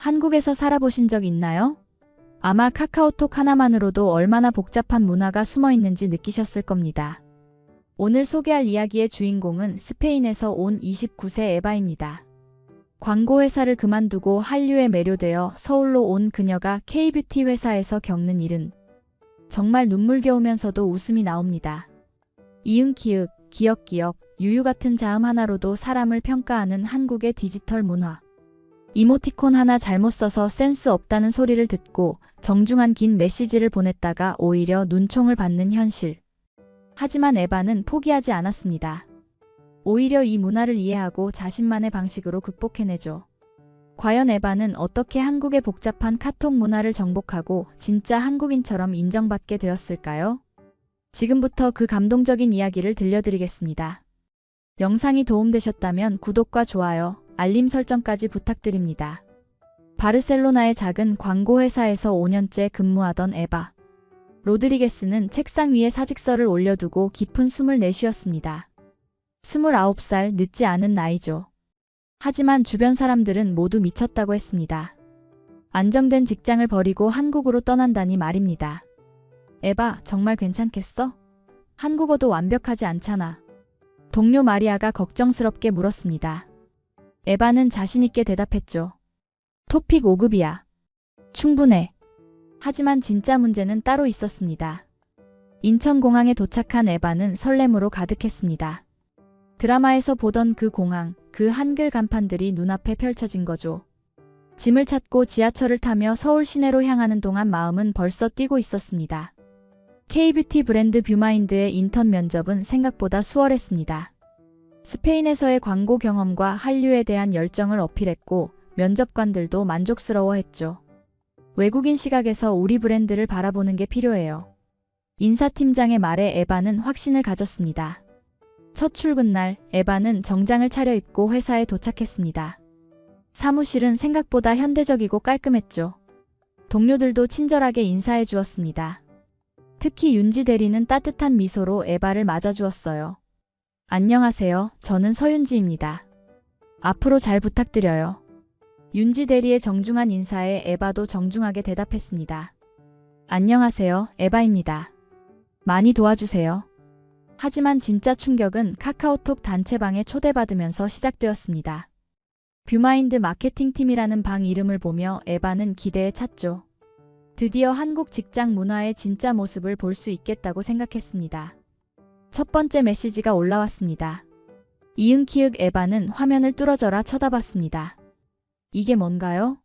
한국에서 살아보신 적 있나요? 아마 카카오톡 하나만으로도 얼마나 복잡한 문화가 숨어 있는지 느끼셨을 겁니다. 오늘 소개할 이야기의 주인공은 스페인에서 온 29세 에바입니다. 광고회사를 그만두고 한류에 매료되어 서울로 온 그녀가 K뷰티 회사에서 겪는 일은 정말 눈물겨우면서도 웃음이 나옵니다. 이응키읔, 기역기역, 유유 같은 자음 하나로도 사람을 평가하는 한국의 디지털 문화. 이모티콘 하나 잘못 써서 센스 없다는 소리를 듣고 정중한 긴 메시지를 보냈다가 오히려 눈총을 받는 현실. 하지만 에바는 포기하지 않았습니다. 오히려 이 문화를 이해하고 자신만의 방식으로 극복해내죠. 과연 에바는 어떻게 한국의 복잡한 카톡 문화를 정복하고 진짜 한국인처럼 인정받게 되었을까요? 지금부터 그 감동적인 이야기를 들려드리겠습니다. 영상이 도움되셨다면 구독과 좋아요, 알림 설정까지 부탁드립니다. 바르셀로나의 작은 광고회사에서 5년째 근무하던 에바. 로드리게스는 책상 위에 사직서를 올려두고 깊은 숨을 내쉬었습니다. 29살, 늦지 않은 나이죠. 하지만 주변 사람들은 모두 미쳤다고 했습니다. 안정된 직장을 버리고 한국으로 떠난다니 말입니다. 에바, 정말 괜찮겠어? 한국어도 완벽하지 않잖아. 동료 마리아가 걱정스럽게 물었습니다. 에바는 자신있게 대답했죠. 토픽 5급이야. 충분해. 하지만 진짜 문제는 따로 있었습니다. 인천공항에 도착한 에바는 설렘으로 가득했습니다. 드라마에서 보던 그 공항, 그 한글 간판들이 눈앞에 펼쳐진 거죠. 짐을 찾고 지하철을 타며 서울 시내로 향하는 동안 마음은 벌써 뛰고 있었습니다. K뷰티 브랜드 뷰마인드의 인턴 면접은 생각보다 수월했습니다. 스페인에서의 광고 경험과 한류에 대한 열정을 어필했고 면접관들도 만족스러워했죠. 외국인 시각에서 우리 브랜드를 바라보는 게 필요해요. 인사팀장의 말에 에바는 확신을 가졌습니다. 첫 출근 날, 에바는 정장을 차려입고 회사에 도착했습니다. 사무실은 생각보다 현대적이고 깔끔했죠. 동료들도 친절하게 인사해 주었습니다. 특히 윤지 대리는 따뜻한 미소로 에바를 맞아주었어요. 안녕하세요. 저는 서윤지입니다. 앞으로 잘 부탁드려요. 윤지 대리의 정중한 인사에 에바도 정중하게 대답했습니다. 안녕하세요. 에바입니다. 많이 도와주세요. 하지만 진짜 충격은 카카오톡 단체방에 초대받으면서 시작되었습니다. 뷰마인드 마케팅팀이라는 방 이름을 보며 에바는 기대에 찼죠. 드디어 한국 직장 문화의 진짜 모습을 볼 수 있겠다고 생각했습니다. 첫 번째 메시지가 올라왔습니다. 이응키읔. 에바는 화면을 뚫어져라 쳐다봤습니다. 이게 뭔가요?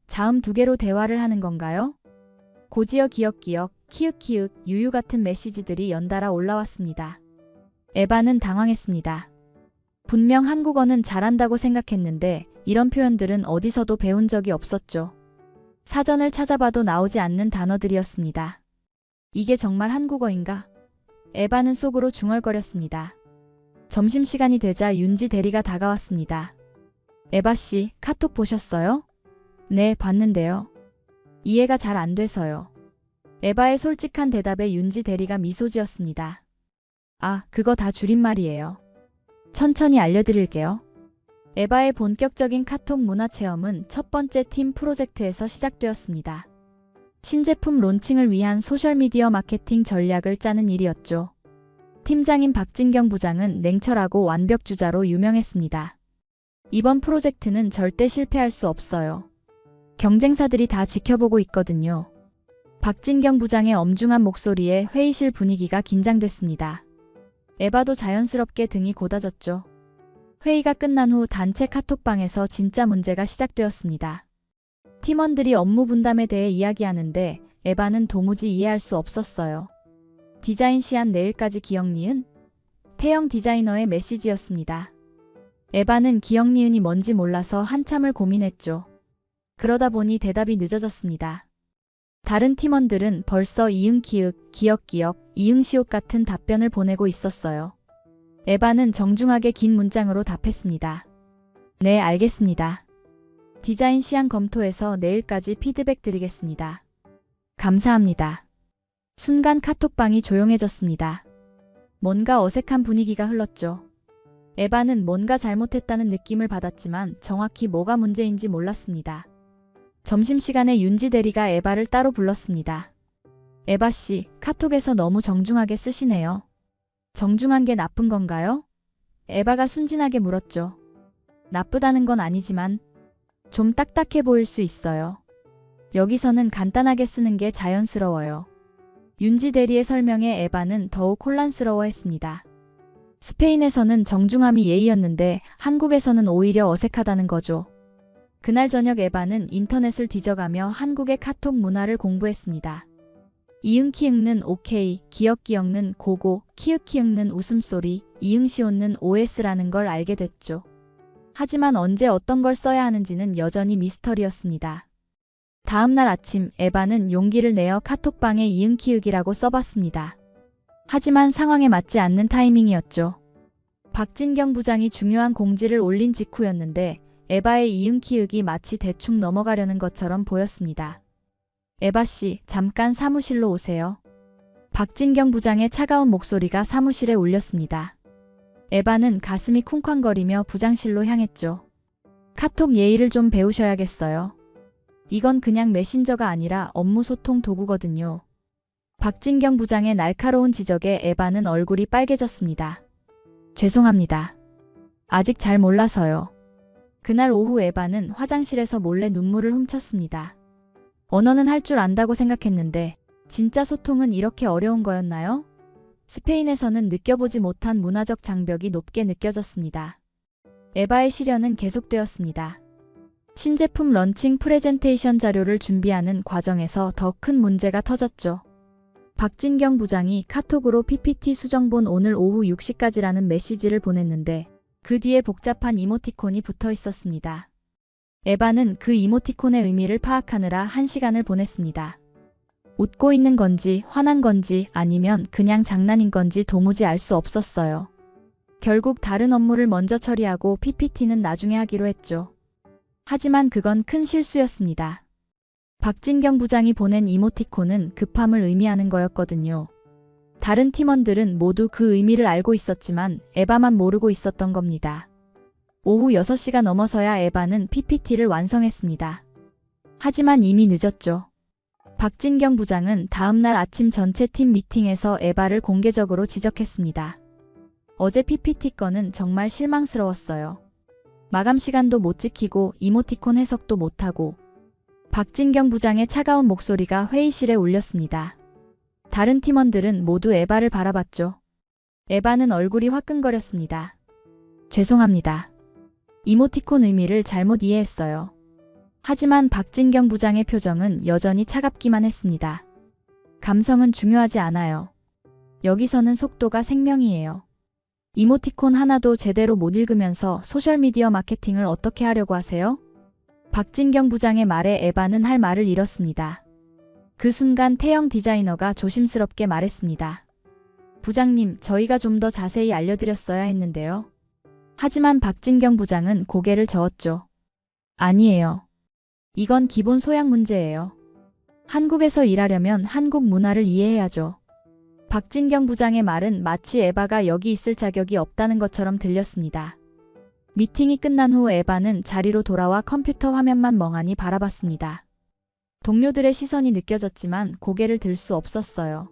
자음 2개로 대화를 하는 건가요? 고지어 기역기역, 키읔키읔, 유유 같은 메시지들이 연달아 올라왔습니다. 에바는 당황했습니다. 분명 한국어는 잘한다고 생각했는데 이런 표현들은 어디서도 배운 적이 없었죠. 사전을 찾아봐도 나오지 않는 단어들이었습니다. 이게 정말 한국어인가? 에바는 속으로 중얼거렸습니다. 점심시간이 되자 윤지 대리가 다가왔습니다. 에바씨, 카톡 보셨어요? 네, 봤는데요. 이해가 잘 안 돼서요. 에바의 솔직한 대답에 윤지 대리가 미소 지었습니다. 아, 그거 다 줄임말이에요. 천천히 알려드릴게요. 에바의 본격적인 카톡 문화 체험은 첫 번째 팀 프로젝트에서 시작되었습니다. 신제품 론칭을 위한 소셜미디어 마케팅 전략을 짜는 일이었죠. 팀장인 박진경 부장은 냉철하고 완벽주자로 유명했습니다. 이번 프로젝트는 절대 실패할 수 없어요. 경쟁사들이 다 지켜보고 있거든요. 박진경 부장의 엄중한 목소리에 회의실 분위기가 긴장됐습니다. 에바도 자연스럽게 등이 고다졌죠. 회의가 끝난 후 단체 카톡방에서 진짜 문제가 시작되었습니다. 팀원들이 업무 분담에 대해 이야기하는데 에바는 도무지 이해할 수 없었어요. 디자인 시한 내일까지 기억니은? 태영 디자이너의 메시지였습니다. 에바는 기억니은이 뭔지 몰라서 한참을 고민했죠. 그러다 보니 대답이 늦어졌습니다. 다른 팀원들은 벌써 이응키읔, 기역기역, 이응시옷 같은 답변을 보내고 있었어요. 에바는 정중하게 긴 문장으로 답했습니다. 네, 알겠습니다. 디자인 시안 검토해서 내일까지 피드백 드리겠습니다. 감사합니다. 순간 카톡방이 조용해졌습니다. 뭔가 어색한 분위기가 흘렀죠. 에바는 뭔가 잘못했다는 느낌을 받았지만 정확히 뭐가 문제인지 몰랐습니다. 점심시간에 윤지 대리가 에바를 따로 불렀습니다. 에바 씨, 카톡에서 너무 정중하게 쓰시네요. 정중한 게 나쁜 건가요? 에바가 순진하게 물었죠. 나쁘다는 건 아니지만 좀 딱딱해 보일 수 있어요. 여기서는 간단하게 쓰는 게 자연스러워요. 윤지 대리의 설명에 에바는 더욱 혼란스러워했습니다. 스페인에서는 정중함이 예의였는데 한국에서는 오히려 어색하다는 거죠. 그날 저녁 에바는 인터넷을 뒤져가며 한국의 카톡 문화를 공부했습니다. 이응키응는 오케이, 기억기억는 고고, 키읔키읔는 웃음소리, 이응시온는 OS라는 걸 알게 됐죠. 하지만 언제 어떤 걸 써야 하는지는 여전히 미스터리였습니다. 다음 날 아침 에바는 용기를 내어 카톡방에 이응키읔이라고 써봤습니다. 하지만 상황에 맞지 않는 타이밍이었죠. 박진경 부장이 중요한 공지를 올린 직후였는데 에바의 이응키읔이 마치 대충 넘어가려는 것처럼 보였습니다. 에바 씨, 잠깐 사무실로 오세요. 박진경 부장의 차가운 목소리가 사무실에 울렸습니다. 에바는 가슴이 쿵쾅거리며 부장실로 향했죠. 카톡 예의를 좀 배우셔야겠어요. 이건 그냥 메신저가 아니라 업무 소통 도구거든요. 박진경 부장의 날카로운 지적에 에바는 얼굴이 빨개졌습니다. 죄송합니다. 아직 잘 몰라서요. 그날 오후 에바는 화장실에서 몰래 눈물을 훔쳤습니다. 언어는 할 줄 안다고 생각했는데 진짜 소통은 이렇게 어려운 거였나요? 스페인에서는 느껴보지 못한 문화적 장벽이 높게 느껴졌습니다. 에바의 시련은 계속되었습니다. 신제품 런칭 프레젠테이션 자료를 준비하는 과정에서 더 큰 문제가 터졌죠. 박진경 부장이 카톡으로 PPT 수정본 오늘 오후 6시까지라는 메시지를 보냈는데 그 뒤에 복잡한 이모티콘이 붙어 있었습니다. 에바는 그 이모티콘의 의미를 파악하느라 1시간을 보냈습니다. 웃고 있는 건지 화난 건지 아니면 그냥 장난인 건지 도무지 알 수 없었어요. 결국 다른 업무를 먼저 처리하고 PPT는 나중에 하기로 했죠. 하지만 그건 큰 실수였습니다. 박진경 부장이 보낸 이모티콘은 급함을 의미하는 거였거든요. 다른 팀원들은 모두 그 의미를 알고 있었지만 에바만 모르고 있었던 겁니다. 오후 6시가 넘어서야 에바는 PPT를 완성했습니다. 하지만 이미 늦었죠. 박진경 부장은 다음날 아침 전체 팀 미팅에서 에바를 공개적으로 지적했습니다. 어제 PPT 건은 정말 실망스러웠어요. 마감 시간도 못 지키고 이모티콘 해석도 못하고. 박진경 부장의 차가운 목소리가 회의실에 울렸습니다. 다른 팀원들은 모두 에바를 바라봤죠. 에바는 얼굴이 화끈거렸습니다. 죄송합니다. 이모티콘 의미를 잘못 이해했어요. 하지만 박진경 부장의 표정은 여전히 차갑기만 했습니다. 감성은 중요하지 않아요. 여기서는 속도가 생명이에요. 이모티콘 하나도 제대로 못 읽으면서 소셜미디어 마케팅을 어떻게 하려고 하세요? 박진경 부장의 말에 에바는 할 말을 잃었습니다. 그 순간 태영 디자이너가 조심스럽게 말했습니다. 부장님, 저희가 좀 더 자세히 알려드렸어야 했는데요. 하지만 박진경 부장은 고개를 저었죠. 아니에요. 이건 기본 소양 문제예요. 한국에서 일하려면 한국 문화를 이해해야죠. 박진경 부장의 말은 마치 에바가 여기 있을 자격이 없다는 것처럼 들렸습니다. 미팅이 끝난 후 에바는 자리로 돌아와 컴퓨터 화면만 멍하니 바라봤습니다. 동료들의 시선이 느껴졌지만 고개를 들 수 없었어요.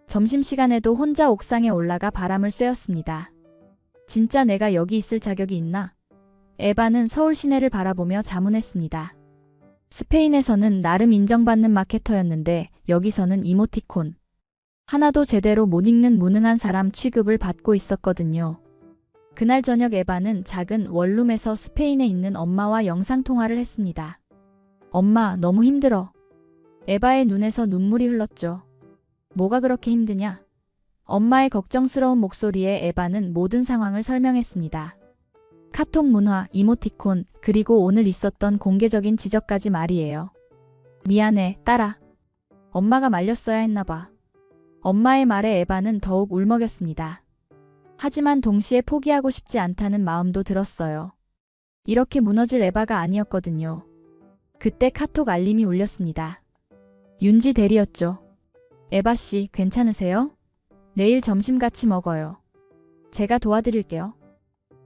점심시간에도 혼자 옥상에 올라가 바람을 쐬었습니다. 진짜 내가 여기 있을 자격이 있나? 에바는 서울 시내를 바라보며 자문했습니다. 스페인에서는 나름 인정받는 마케터였는데 여기서는 이모티콘 하나도 제대로 못 읽는 무능한 사람 취급을 받고 있었거든요. 그날 저녁 에바는 작은 원룸에서 스페인에 있는 엄마와 영상통화를 했습니다. 엄마, 너무 힘들어. 에바의 눈에서 눈물이 흘렀죠. 뭐가 그렇게 힘드냐? 엄마의 걱정스러운 목소리에 에바는 모든 상황을 설명했습니다. 카톡 문화, 이모티콘, 그리고 오늘 있었던 공개적인 지적까지 말이에요. 미안해, 딸아. 엄마가 말렸어야 했나 봐. 엄마의 말에 에바는 더욱 울먹였습니다. 하지만 동시에 포기하고 싶지 않다는 마음도 들었어요. 이렇게 무너질 에바가 아니었거든요. 그때 카톡 알림이 울렸습니다. 윤지 대리였죠. 에바 씨, 괜찮으세요? 내일 점심 같이 먹어요. 제가 도와드릴게요.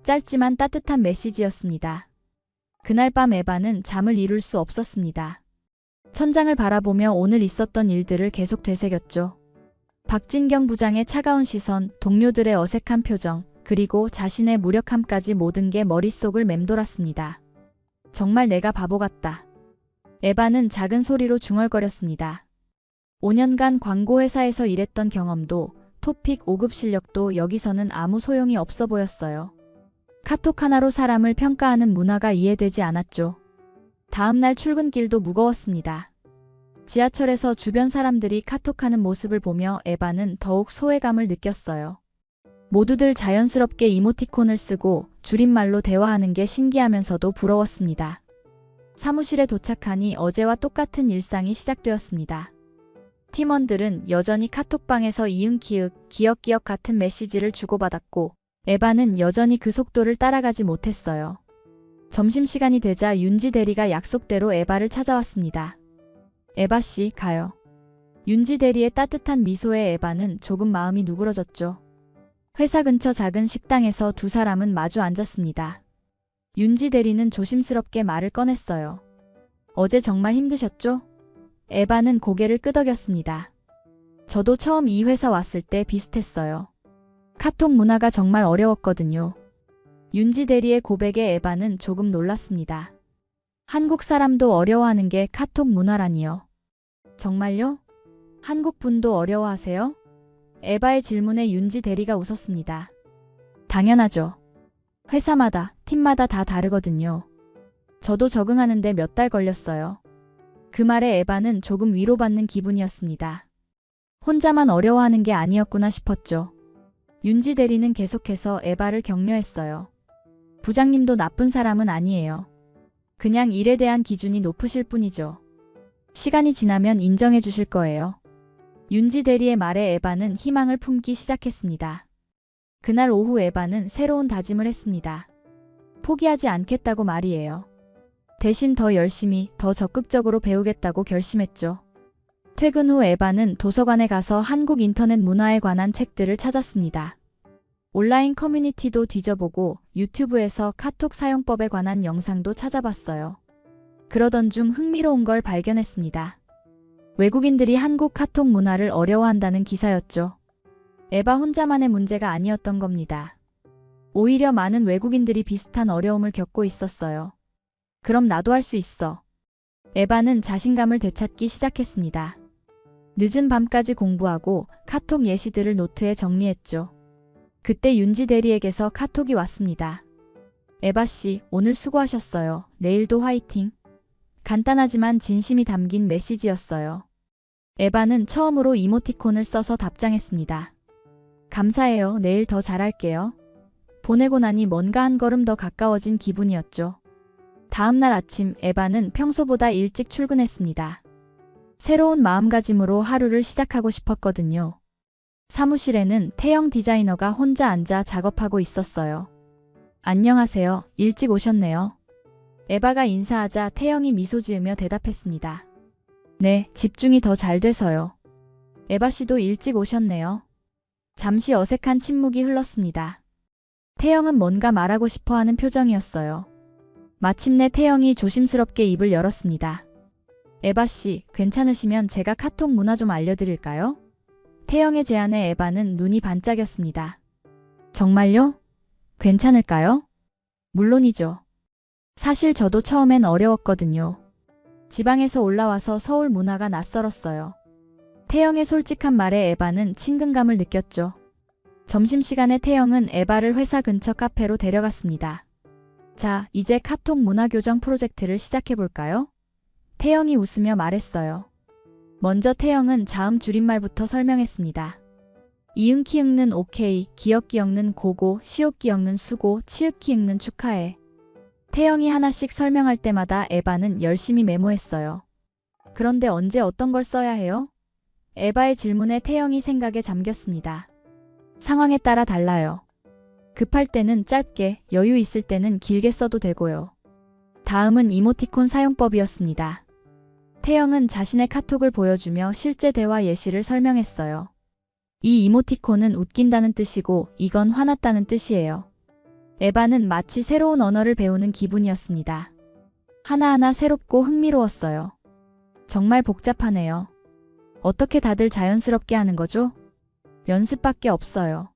짧지만 따뜻한 메시지였습니다. 그날 밤 에바는 잠을 이룰 수 없었습니다. 천장을 바라보며 오늘 있었던 일들을 계속 되새겼죠. 박진경 부장의 차가운 시선, 동료들의 어색한 표정, 그리고 자신의 무력함까지 모든 게 머릿속을 맴돌았습니다. 정말 내가 바보 같다. 에바는 작은 소리로 중얼거렸습니다. 5년간 광고회사에서 일했던 경험도, 토픽 5급 실력도 여기서는 아무 소용이 없어 보였어요. 카톡 하나로 사람을 평가하는 문화가 이해되지 않았죠. 다음날 출근길도 무거웠습니다. 지하철에서 주변 사람들이 카톡하는 모습을 보며 에바는 더욱 소외감을 느꼈어요. 모두들 자연스럽게 이모티콘을 쓰고 줄임말로 대화하는 게 신기하면서도 부러웠습니다. 사무실에 도착하니 어제와 똑같은 일상이 시작되었습니다. 팀원들은 여전히 카톡방에서 이응키읔, 기역기역 같은 메시지를 주고받았고 에바는 여전히 그 속도를 따라가지 못했어요. 점심시간이 되자 윤지 대리가 약속대로 에바를 찾아왔습니다. 에바 씨, 가요. 윤지 대리의 따뜻한 미소에 에바는 조금 마음이 누그러졌죠. 회사 근처 작은 식당에서 두 사람은 마주 앉았습니다. 윤지 대리는 조심스럽게 말을 꺼냈어요. 어제 정말 힘드셨죠? 에바는 고개를 끄덕였습니다. 저도 처음 이 회사 왔을 때 비슷했어요. 카톡 문화가 정말 어려웠거든요. 윤지 대리의 고백에 에바는 조금 놀랐습니다. 한국 사람도 어려워하는 게 카톡 문화라니요. 정말요? 한국 분도 어려워하세요? 에바의 질문에 윤지 대리가 웃었습니다. 당연하죠. 회사마다, 팀마다 다 다르거든요. 저도 적응하는데 몇 달 걸렸어요. 그 말에 에바는 조금 위로받는 기분이었습니다. 혼자만 어려워하는 게 아니었구나 싶었죠. 윤지 대리는 계속해서 에바를 격려했어요. 부장님도 나쁜 사람은 아니에요. 그냥 일에 대한 기준이 높으실 뿐이죠. 시간이 지나면 인정해 주실 거예요. 윤지 대리의 말에 에바는 희망을 품기 시작했습니다. 그날 오후 에바는 새로운 다짐을 했습니다. 포기하지 않겠다고 말이에요. 대신 더 열심히, 더 적극적으로 배우겠다고 결심했죠. 퇴근 후 에바는 도서관에 가서 한국 인터넷 문화에 관한 책들을 찾았습니다. 온라인 커뮤니티도 뒤져보고 유튜브에서 카톡 사용법에 관한 영상도 찾아봤어요. 그러던 중 흥미로운 걸 발견했습니다. 외국인들이 한국 카톡 문화를 어려워한다는 기사였죠. 에바 혼자만의 문제가 아니었던 겁니다. 오히려 많은 외국인들이 비슷한 어려움을 겪고 있었어요. 그럼 나도 할 수 있어. 에바는 자신감을 되찾기 시작했습니다. 늦은 밤까지 공부하고 카톡 예시들을 노트에 정리했죠. 그때 윤지 대리에게서 카톡이 왔습니다. 에바 씨, 오늘 수고하셨어요. 내일도 화이팅. 간단하지만 진심이 담긴 메시지였어요. 에바는 처음으로 이모티콘을 써서 답장했습니다. 감사해요. 내일 더 잘할게요. 보내고 나니 뭔가 한 걸음 더 가까워진 기분이었죠. 다음날 아침 에바는 평소보다 일찍 출근했습니다. 새로운 마음가짐으로 하루를 시작하고 싶었거든요. 사무실에는 태영 디자이너가 혼자 앉아 작업하고 있었어요. 안녕하세요. 일찍 오셨네요. 에바가 인사하자 태영이 미소 지으며 대답했습니다. 네, 집중이 더 잘 돼서요. 에바 씨도 일찍 오셨네요. 잠시 어색한 침묵이 흘렀습니다. 태영은 뭔가 말하고 싶어하는 표정이었어요. 마침내 태영이 조심스럽게 입을 열었습니다. 에바 씨, 괜찮으시면 제가 카톡 문화 좀 알려드릴까요? 태영의 제안에 에바는 눈이 반짝였습니다. 정말요? 괜찮을까요? 물론이죠. 사실 저도 처음엔 어려웠거든요. 지방에서 올라와서 서울 문화가 낯설었어요. 태영의 솔직한 말에 에바는 친근감을 느꼈죠. 점심시간에 태영은 에바를 회사 근처 카페로 데려갔습니다. 자, 이제 카톡 문화 교정 프로젝트를 시작해볼까요? 태영이 웃으며 말했어요. 먼저 태영은 자음 줄임말부터 설명했습니다. 이응키응는 오케이, 기역기역는 고고, 시옷기역는 수고, 치읓키응는 축하해. 태영이 하나씩 설명할 때마다 에바는 열심히 메모했어요. 그런데 언제 어떤 걸 써야 해요? 에바의 질문에 태영이 생각에 잠겼습니다. 상황에 따라 달라요. 급할 때는 짧게, 여유 있을 때는 길게 써도 되고요. 다음은 이모티콘 사용법이었습니다. 태영은 자신의 카톡을 보여주며 실제 대화 예시를 설명했어요. 이 이모티콘은 웃긴다는 뜻이고 이건 화났다는 뜻이에요. 에바는 마치 새로운 언어를 배우는 기분이었습니다. 하나하나 새롭고 흥미로웠어요. 정말 복잡하네요. 어떻게 다들 자연스럽게 하는 거죠? 연습밖에 없어요.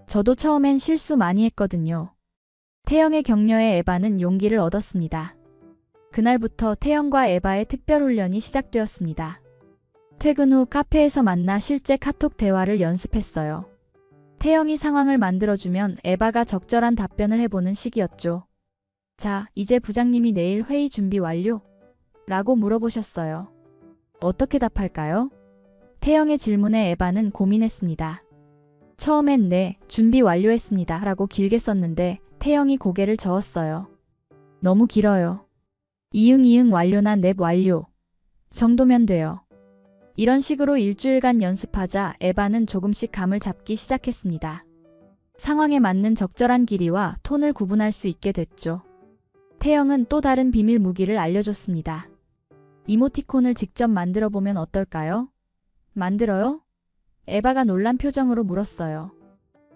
저도 처음엔 실수 많이 했거든요. 태영의 격려에 에바는 용기를 얻었습니다. 그날부터 태영과 에바의 특별 훈련이 시작되었습니다. 퇴근 후 카페에서 만나 실제 카톡 대화를 연습했어요. 태영이 상황을 만들어주면 에바가 적절한 답변을 해보는 시기였죠. 자, 이제 부장님이 내일 회의 준비 완료? 라고 물어보셨어요. 어떻게 답할까요? 태영의 질문에 에바는 고민했습니다. 처음엔 네, 준비 완료했습니다. 라고 길게 썼는데 태영이 고개를 저었어요. 너무 길어요. 이응 완료나 넵 완료 정도면 돼요. 이런 식으로 일주일간 연습하자 에바는 조금씩 감을 잡기 시작했습니다. 상황에 맞는 적절한 길이와 톤을 구분할 수 있게 됐죠. 태영은 또 다른 비밀 무기를 알려줬습니다. 이모티콘을 직접 만들어 보면 어떨까요? 만들어요? 에바가 놀란 표정으로 물었어요.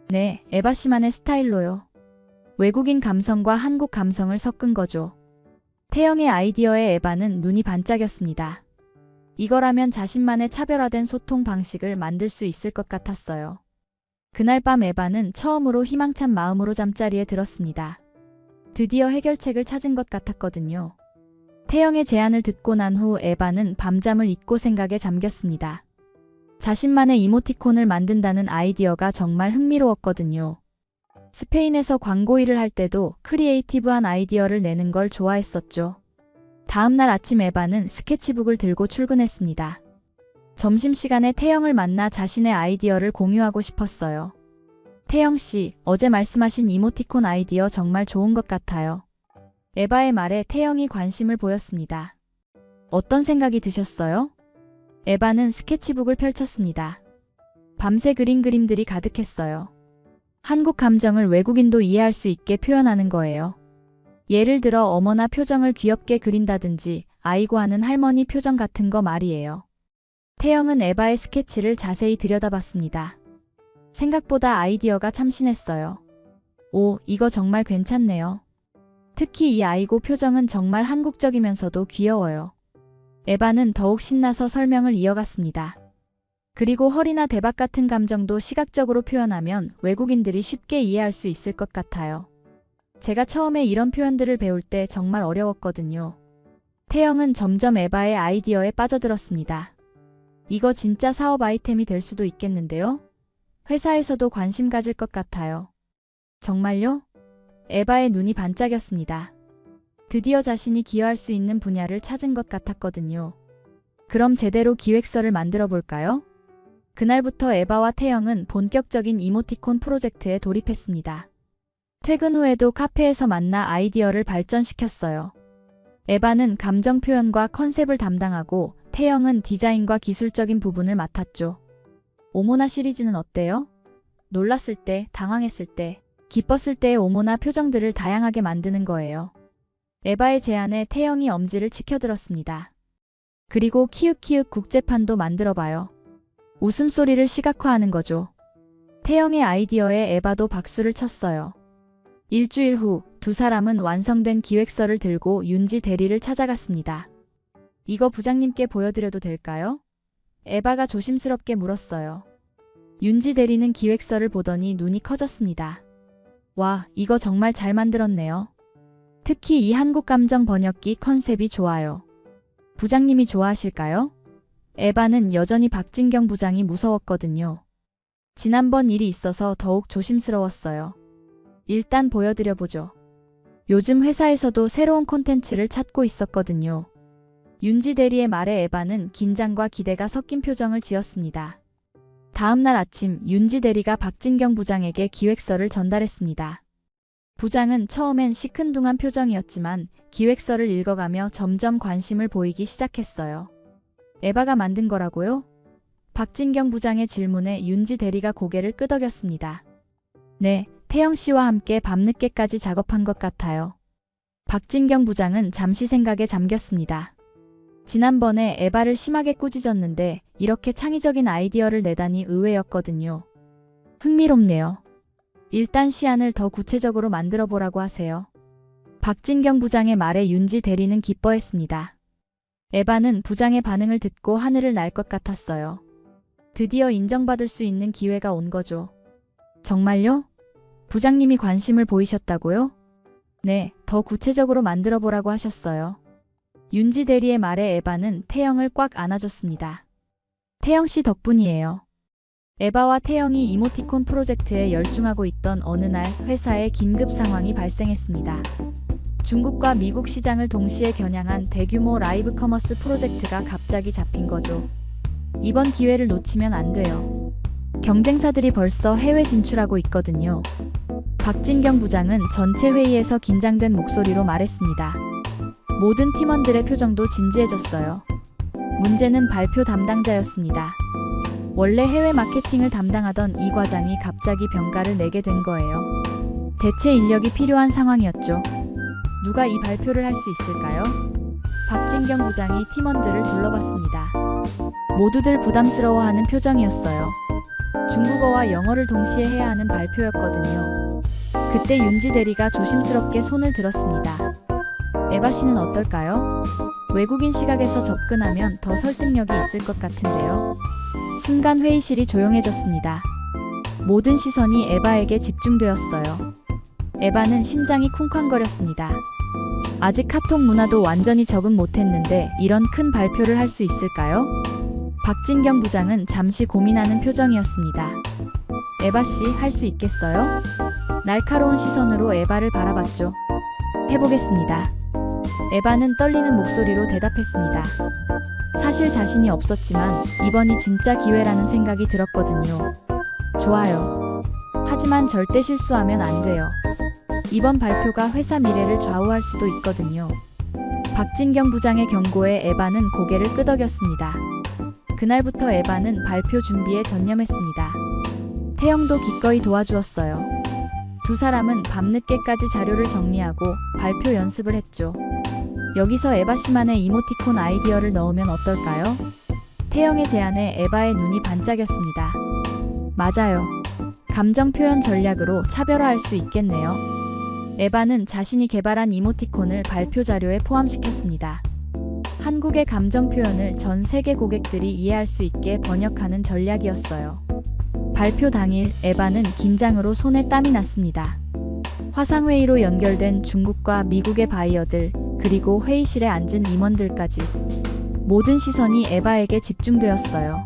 네, 에바 씨만의 스타일로요. 외국인 감성과 한국 감성을 섞은 거죠. 태영의 아이디어에 에바는 눈이 반짝였습니다. 이거라면 자신만의 차별화된 소통 방식을 만들 수 있을 것 같았어요. 그날 밤 에바는 처음으로 희망찬 마음으로 잠자리에 들었습니다. 드디어 해결책을 찾은 것 같았거든요. 태영의 제안을 듣고 난 후 에바는 밤잠을 잊고 생각에 잠겼습니다. 자신만의 이모티콘을 만든다는 아이디어가 정말 흥미로웠거든요. 스페인에서 광고 일을 할 때도 크리에이티브한 아이디어를 내는 걸 좋아했었죠. 다음날 아침 에바는 스케치북을 들고 출근했습니다. 점심시간에 태영을 만나 자신의 아이디어를 공유하고 싶었어요. 태영 씨, 어제 말씀하신 이모티콘 아이디어 정말 좋은 것 같아요. 에바의 말에 태영이 관심을 보였습니다. 어떤 생각이 드셨어요? 에바는 스케치북을 펼쳤습니다. 밤새 그린 그림들이 가득했어요. 한국 감정을 외국인도 이해할 수 있게 표현하는 거예요. 예를 들어 어머나 표정을 귀엽게 그린다든지 아이고 하는 할머니 표정 같은 거 말이에요. 태영은 에바의 스케치를 자세히 들여다봤습니다. 생각보다 아이디어가 참신했어요. 오, 이거 정말 괜찮네요. 특히 이 아이고 표정은 정말 한국적이면서도 귀여워요. 에바는 더욱 신나서 설명을 이어갔습니다. 그리고 헐이나 대박 같은 감정도 시각적으로 표현하면 외국인들이 쉽게 이해할 수 있을 것 같아요. 제가 처음에 이런 표현들을 배울 때 정말 어려웠거든요. 태영은 점점 에바의 아이디어에 빠져들었습니다. 이거 진짜 사업 아이템이 될 수도 있겠는데요? 회사에서도 관심 가질 것 같아요. 정말요? 에바의 눈이 반짝였습니다. 드디어 자신이 기여할 수 있는 분야를 찾은 것 같았거든요. 그럼 제대로 기획서를 만들어 볼까요? 그날부터 에바와 태영은 본격적인 이모티콘 프로젝트에 돌입했습니다. 퇴근 후에도 카페에서 만나 아이디어를 발전시켰어요. 에바는 감정 표현과 컨셉을 담당하고 태영은 디자인과 기술적인 부분을 맡았죠. 오모나 시리즈는 어때요? 놀랐을 때, 당황했을 때, 기뻤을 때의 오모나 표정들을 다양하게 만드는 거예요. 에바의 제안에 태영이 엄지를 치켜들었습니다. 그리고 키읔키읔 국제판도 만들어봐요. 웃음소리를 시각화하는 거죠. 태영의 아이디어에 에바도 박수를 쳤어요. 일주일 후 두 사람은 완성된 기획서를 들고 윤지 대리를 찾아갔습니다. 이거 부장님께 보여드려도 될까요? 에바가 조심스럽게 물었어요. 윤지 대리는 기획서를 보더니 눈이 커졌습니다. 와, 이거 정말 잘 만들었네요. 특히 이 한국 감정 번역기 컨셉이 좋아요. 부장님이 좋아하실까요? 에바는 여전히 박진경 부장이 무서웠거든요. 지난번 일이 있어서 더욱 조심스러웠어요. 일단 보여드려보죠. 요즘 회사에서도 새로운 콘텐츠를 찾고 있었거든요. 윤지 대리의 말에 에바는 긴장과 기대가 섞인 표정을 지었습니다. 다음날 아침 윤지 대리가 박진경 부장에게 기획서를 전달했습니다. 부장은 처음엔 시큰둥한 표정이었지만 기획서를 읽어가며 점점 관심을 보이기 시작했어요. 에바가 만든 거라고요? 박진경 부장의 질문에 윤지 대리가 고개를 끄덕였습니다. 네, 태영 씨와 함께 밤늦게까지 작업한 것 같아요. 박진경 부장은 잠시 생각에 잠겼습니다. 지난번에 에바를 심하게 꾸짖었는데 이렇게 창의적인 아이디어를 내다니 의외였거든요. 흥미롭네요. 일단 시안을 더 구체적으로 만들어 보라고 하세요. 박진경 부장의 말에 윤지 대리는 기뻐했습니다. 에바는 부장의 반응을 듣고 하늘을 날 것 같았어요. 드디어 인정받을 수 있는 기회가 온 거죠. 정말요? 부장님이 관심을 보이셨다고요? 네, 더 구체적으로 만들어 보라고 하셨어요. 윤지 대리의 말에 에바는 태영을 꽉 안아줬습니다. 태영 씨 덕분이에요. 에바와 태영이 이모티콘 프로젝트에 열중하고 있던 어느 날 회사에 긴급 상황이 발생했습니다. 중국과 미국 시장을 동시에 겨냥한 대규모 라이브 커머스 프로젝트가 갑자기 잡힌 거죠. 이번 기회를 놓치면 안 돼요. 경쟁사들이 벌써 해외 진출하고 있거든요. 박진경 부장은 전체 회의에서 긴장된 목소리로 말했습니다. 모든 팀원들의 표정도 진지해졌어요. 문제는 발표 담당자였습니다. 원래 해외 마케팅을 담당하던 이 과장이 갑자기 병가를 내게 된 거예요. 대체 인력이 필요한 상황이었죠. 누가 이 발표를 할 수 있을까요? 박진경 부장이 팀원들을 둘러봤습니다. 모두들 부담스러워하는 표정이었어요. 중국어와 영어를 동시에 해야 하는 발표였거든요. 그때 윤지 대리가 조심스럽게 손을 들었습니다. 에바 씨는 어떨까요? 외국인 시각에서 접근하면 더 설득력이 있을 것 같은데요. 순간 회의실이 조용해졌습니다. 모든 시선이 에바에게 집중되었어요. 에바는 심장이 쿵쾅거렸습니다. 아직 카톡 문화도 완전히 적응 못했는데 이런 큰 발표를 할 수 있을까요? 박진경 부장은 잠시 고민하는 표정이었습니다. 에바 씨, 할 수 있겠어요? 날카로운 시선으로 에바를 바라봤죠. 해보겠습니다. 에바는 떨리는 목소리로 대답했습니다. 사실 자신이 없었지만 이번이 진짜 기회라는 생각이 들었거든요. 좋아요. 하지만 절대 실수하면 안 돼요. 이번 발표가 회사 미래를 좌우할 수도 있거든요. 박진경 부장의 경고에 에바는 고개를 끄덕였습니다. 그날부터 에바는 발표 준비에 전념했습니다. 태영도 기꺼이 도와주었어요. 두 사람은 밤늦게까지 자료를 정리하고 발표 연습을 했죠. 여기서 에바 씨만의 이모티콘 아이디어를 넣으면 어떨까요? 태영의 제안에 에바의 눈이 반짝였습니다. 맞아요. 감정 표현 전략으로 차별화할 수 있겠네요. 에바는 자신이 개발한 이모티콘을 발표 자료에 포함시켰습니다. 한국의 감정 표현을 전 세계 고객들이 이해할 수 있게 번역하는 전략이었어요. 발표 당일 에바는 긴장으로 손에 땀이 났습니다. 화상회의로 연결된 중국과 미국의 바이어들, 그리고 회의실에 앉은 임원들까지 모든 시선이 에바에게 집중되었어요.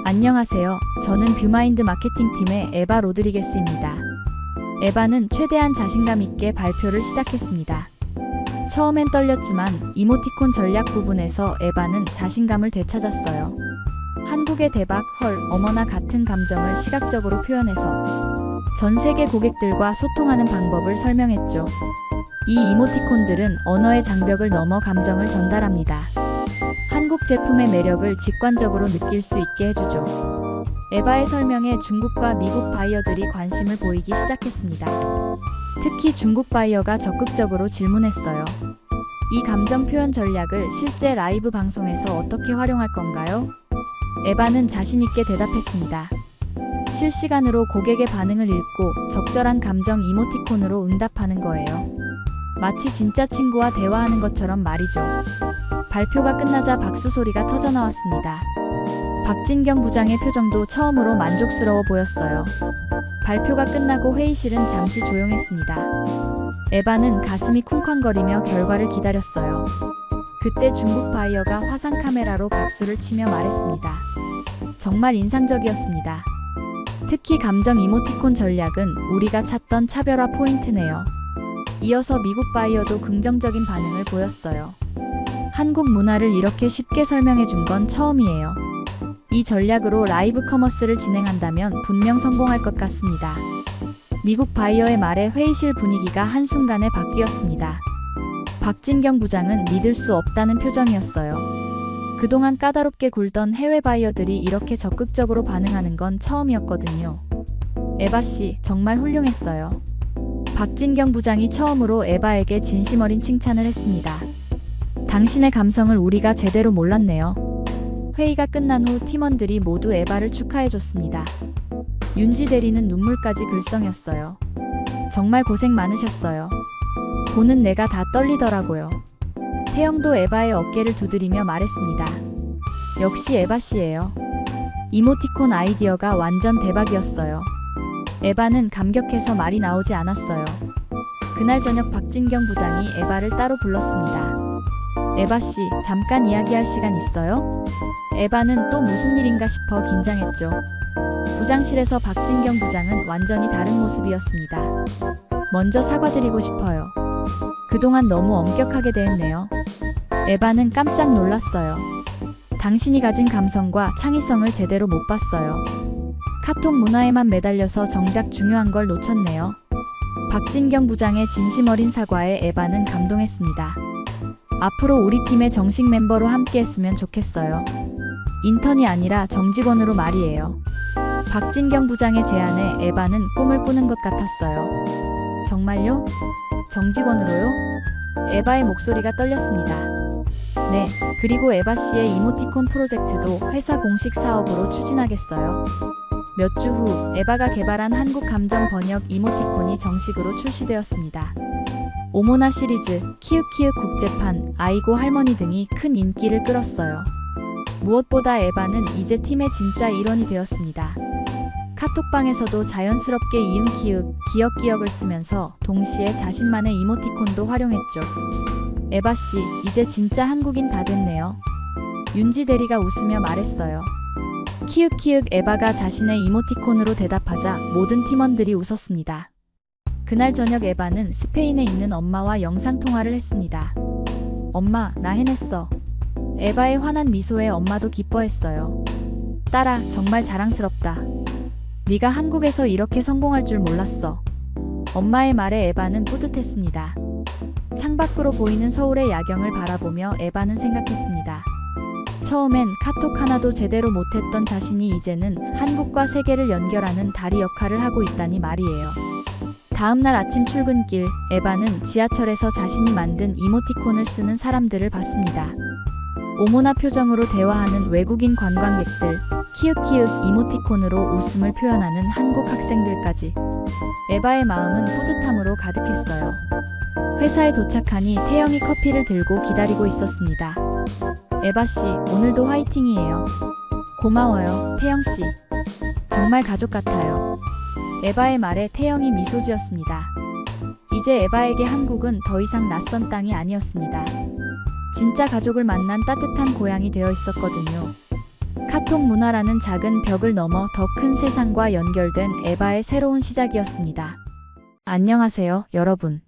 안녕하세요. 저는 뷰마인드 마케팅팀의 에바 로드리게스입니다. 에바는 최대한 자신감 있게 발표를 시작했습니다. 처음엔 떨렸지만 이모티콘 전략 부분에서 에바는 자신감을 되찾았어요. 한국의 대박, 헐, 어머나 같은 감정을 시각적으로 표현해서 전 세계 고객들과 소통하는 방법을 설명했죠. 이 이모티콘들은 언어의 장벽을 넘어 감정을 전달합니다. 한국 제품의 매력을 직관적으로 느낄 수 있게 해주죠. 에바의 설명에 중국과 미국 바이어들이 관심을 보이기 시작했습니다. 특히 중국 바이어가 적극적으로 질문했어요. 이 감정 표현 전략을 실제 라이브 방송에서 어떻게 활용할 건가요? 에바는 자신있게 대답했습니다. 실시간으로 고객의 반응을 읽고 적절한 감정 이모티콘으로 응답하는 거예요. 마치 진짜 친구와 대화하는 것처럼 말이죠. 발표가 끝나자 박수 소리가 터져나왔습니다. 박진경 부장의 표정도 처음으로 만족스러워 보였어요. 발표가 끝나고 회의실은 잠시 조용했습니다. 에바는 가슴이 쿵쾅거리며 결과를 기다렸어요. 그때 중국 바이어가 화상 카메라로 박수를 치며 말했습니다. 정말 인상적이었습니다. 특히 감정 이모티콘 전략은 우리가 찾던 차별화 포인트네요. 이어서 미국 바이어도 긍정적인 반응을 보였어요. 한국 문화를 이렇게 쉽게 설명해 준 건 처음이에요. 이 전략으로 라이브 커머스를 진행한다면 분명 성공할 것 같습니다. 미국 바이어의 말에 회의실 분위기가 한순간에 바뀌었습니다. 박진경 부장은 믿을 수 없다는 표정이었어요. 그동안 까다롭게 굴던 해외 바이어들이 이렇게 적극적으로 반응하는 건 처음이었거든요. 에바 씨, 정말 훌륭했어요. 박진경 부장이 처음으로 에바에게 진심 어린 칭찬을 했습니다. 당신의 감성을 우리가 제대로 몰랐네요. 회의가 끝난 후 팀원들이 모두 에바를 축하해줬습니다. 윤지 대리는 눈물까지 글썽였어요. 정말 고생 많으셨어요. 보는 내가 다 떨리더라고요. 태영도 에바의 어깨를 두드리며 말했습니다. 역시 에바 씨예요. 이모티콘 아이디어가 완전 대박이었어요. 에바는 감격해서 말이 나오지 않았어요. 그날 저녁 박진경 부장이 에바를 따로 불렀습니다. 에바 씨, 잠깐 이야기할 시간 있어요? 에바는 또 무슨 일인가 싶어 긴장했죠. 부장실에서 박진경 부장은 완전히 다른 모습이었습니다. 먼저 사과드리고 싶어요. 그동안 너무 엄격하게 대했네요. 에바는 깜짝 놀랐어요. 당신이 가진 감성과 창의성을 제대로 못 봤어요. 카톡 문화에만 매달려서 정작 중요한 걸 놓쳤네요. 박진경 부장의 진심 어린 사과에 에바는 감동했습니다. 앞으로 우리 팀의 정식 멤버로 함께했으면 좋겠어요. 인턴이 아니라 정직원으로 말이에요. 박진경 부장의 제안에 에바는 꿈을 꾸는 것 같았어요. 정말요? 정직원으로요? 에바의 목소리가 떨렸습니다. 네, 그리고 에바 씨의 이모티콘 프로젝트도 회사 공식 사업으로 추진하겠어요. 몇 주 후 에바가 개발한 한국 감정 번역 이모티콘이 정식으로 출시되었습니다. 오모나 시리즈, 키읔키읔 국제판, 아이고 할머니 등이 큰 인기를 끌었어요. 무엇보다 에바는 이제 팀의 진짜 일원이 되었습니다. 카톡방에서도 자연스럽게 이응 키읔, 기억을 쓰면서 동시에 자신만의 이모티콘도 활용했죠. 에바 씨, 이제 진짜 한국인 다 됐네요. 윤지 대리가 웃으며 말했어요. 키읔키읔 에바가 자신의 이모티콘으로 대답하자 모든 팀원들이 웃었습니다. 그날 저녁 에바는 스페인에 있는 엄마와 영상통화를 했습니다. 엄마, 나 해냈어. 에바의 환한 미소에 엄마도 기뻐했어요. 딸아, 정말 자랑스럽다. 네가 한국에서 이렇게 성공할 줄 몰랐어. 엄마의 말에 에바는 뿌듯했습니다. 창밖으로 보이는 서울의 야경을 바라보며 에바는 생각했습니다. 처음엔 카톡 하나도 제대로 못했던 자신이 이제는 한국과 세계를 연결하는 다리 역할을 하고 있다니 말이에요. 다음날 아침 출근길, 에바는 지하철에서 자신이 만든 이모티콘을 쓰는 사람들을 봤습니다. 오모나 표정으로 대화하는 외국인 관광객들, 키읔키읔 이모티콘으로 웃음을 표현하는 한국 학생들까지. 에바의 마음은 뿌듯함으로 가득했어요. 회사에 도착하니 태영이 커피를 들고 기다리고 있었습니다. 에바씨, 오늘도 화이팅이에요. 고마워요, 태영씨. 정말 가족 같아요. 에바의 말에 태영이 미소 지었습니다. 이제 에바에게 한국은 더 이상 낯선 땅이 아니었습니다. 진짜 가족을 만난 따뜻한 고향이 되어 있었거든요. 카톡 문화라는 작은 벽을 넘어 더 큰 세상과 연결된 에바의 새로운 시작이었습니다. 안녕하세요, 여러분.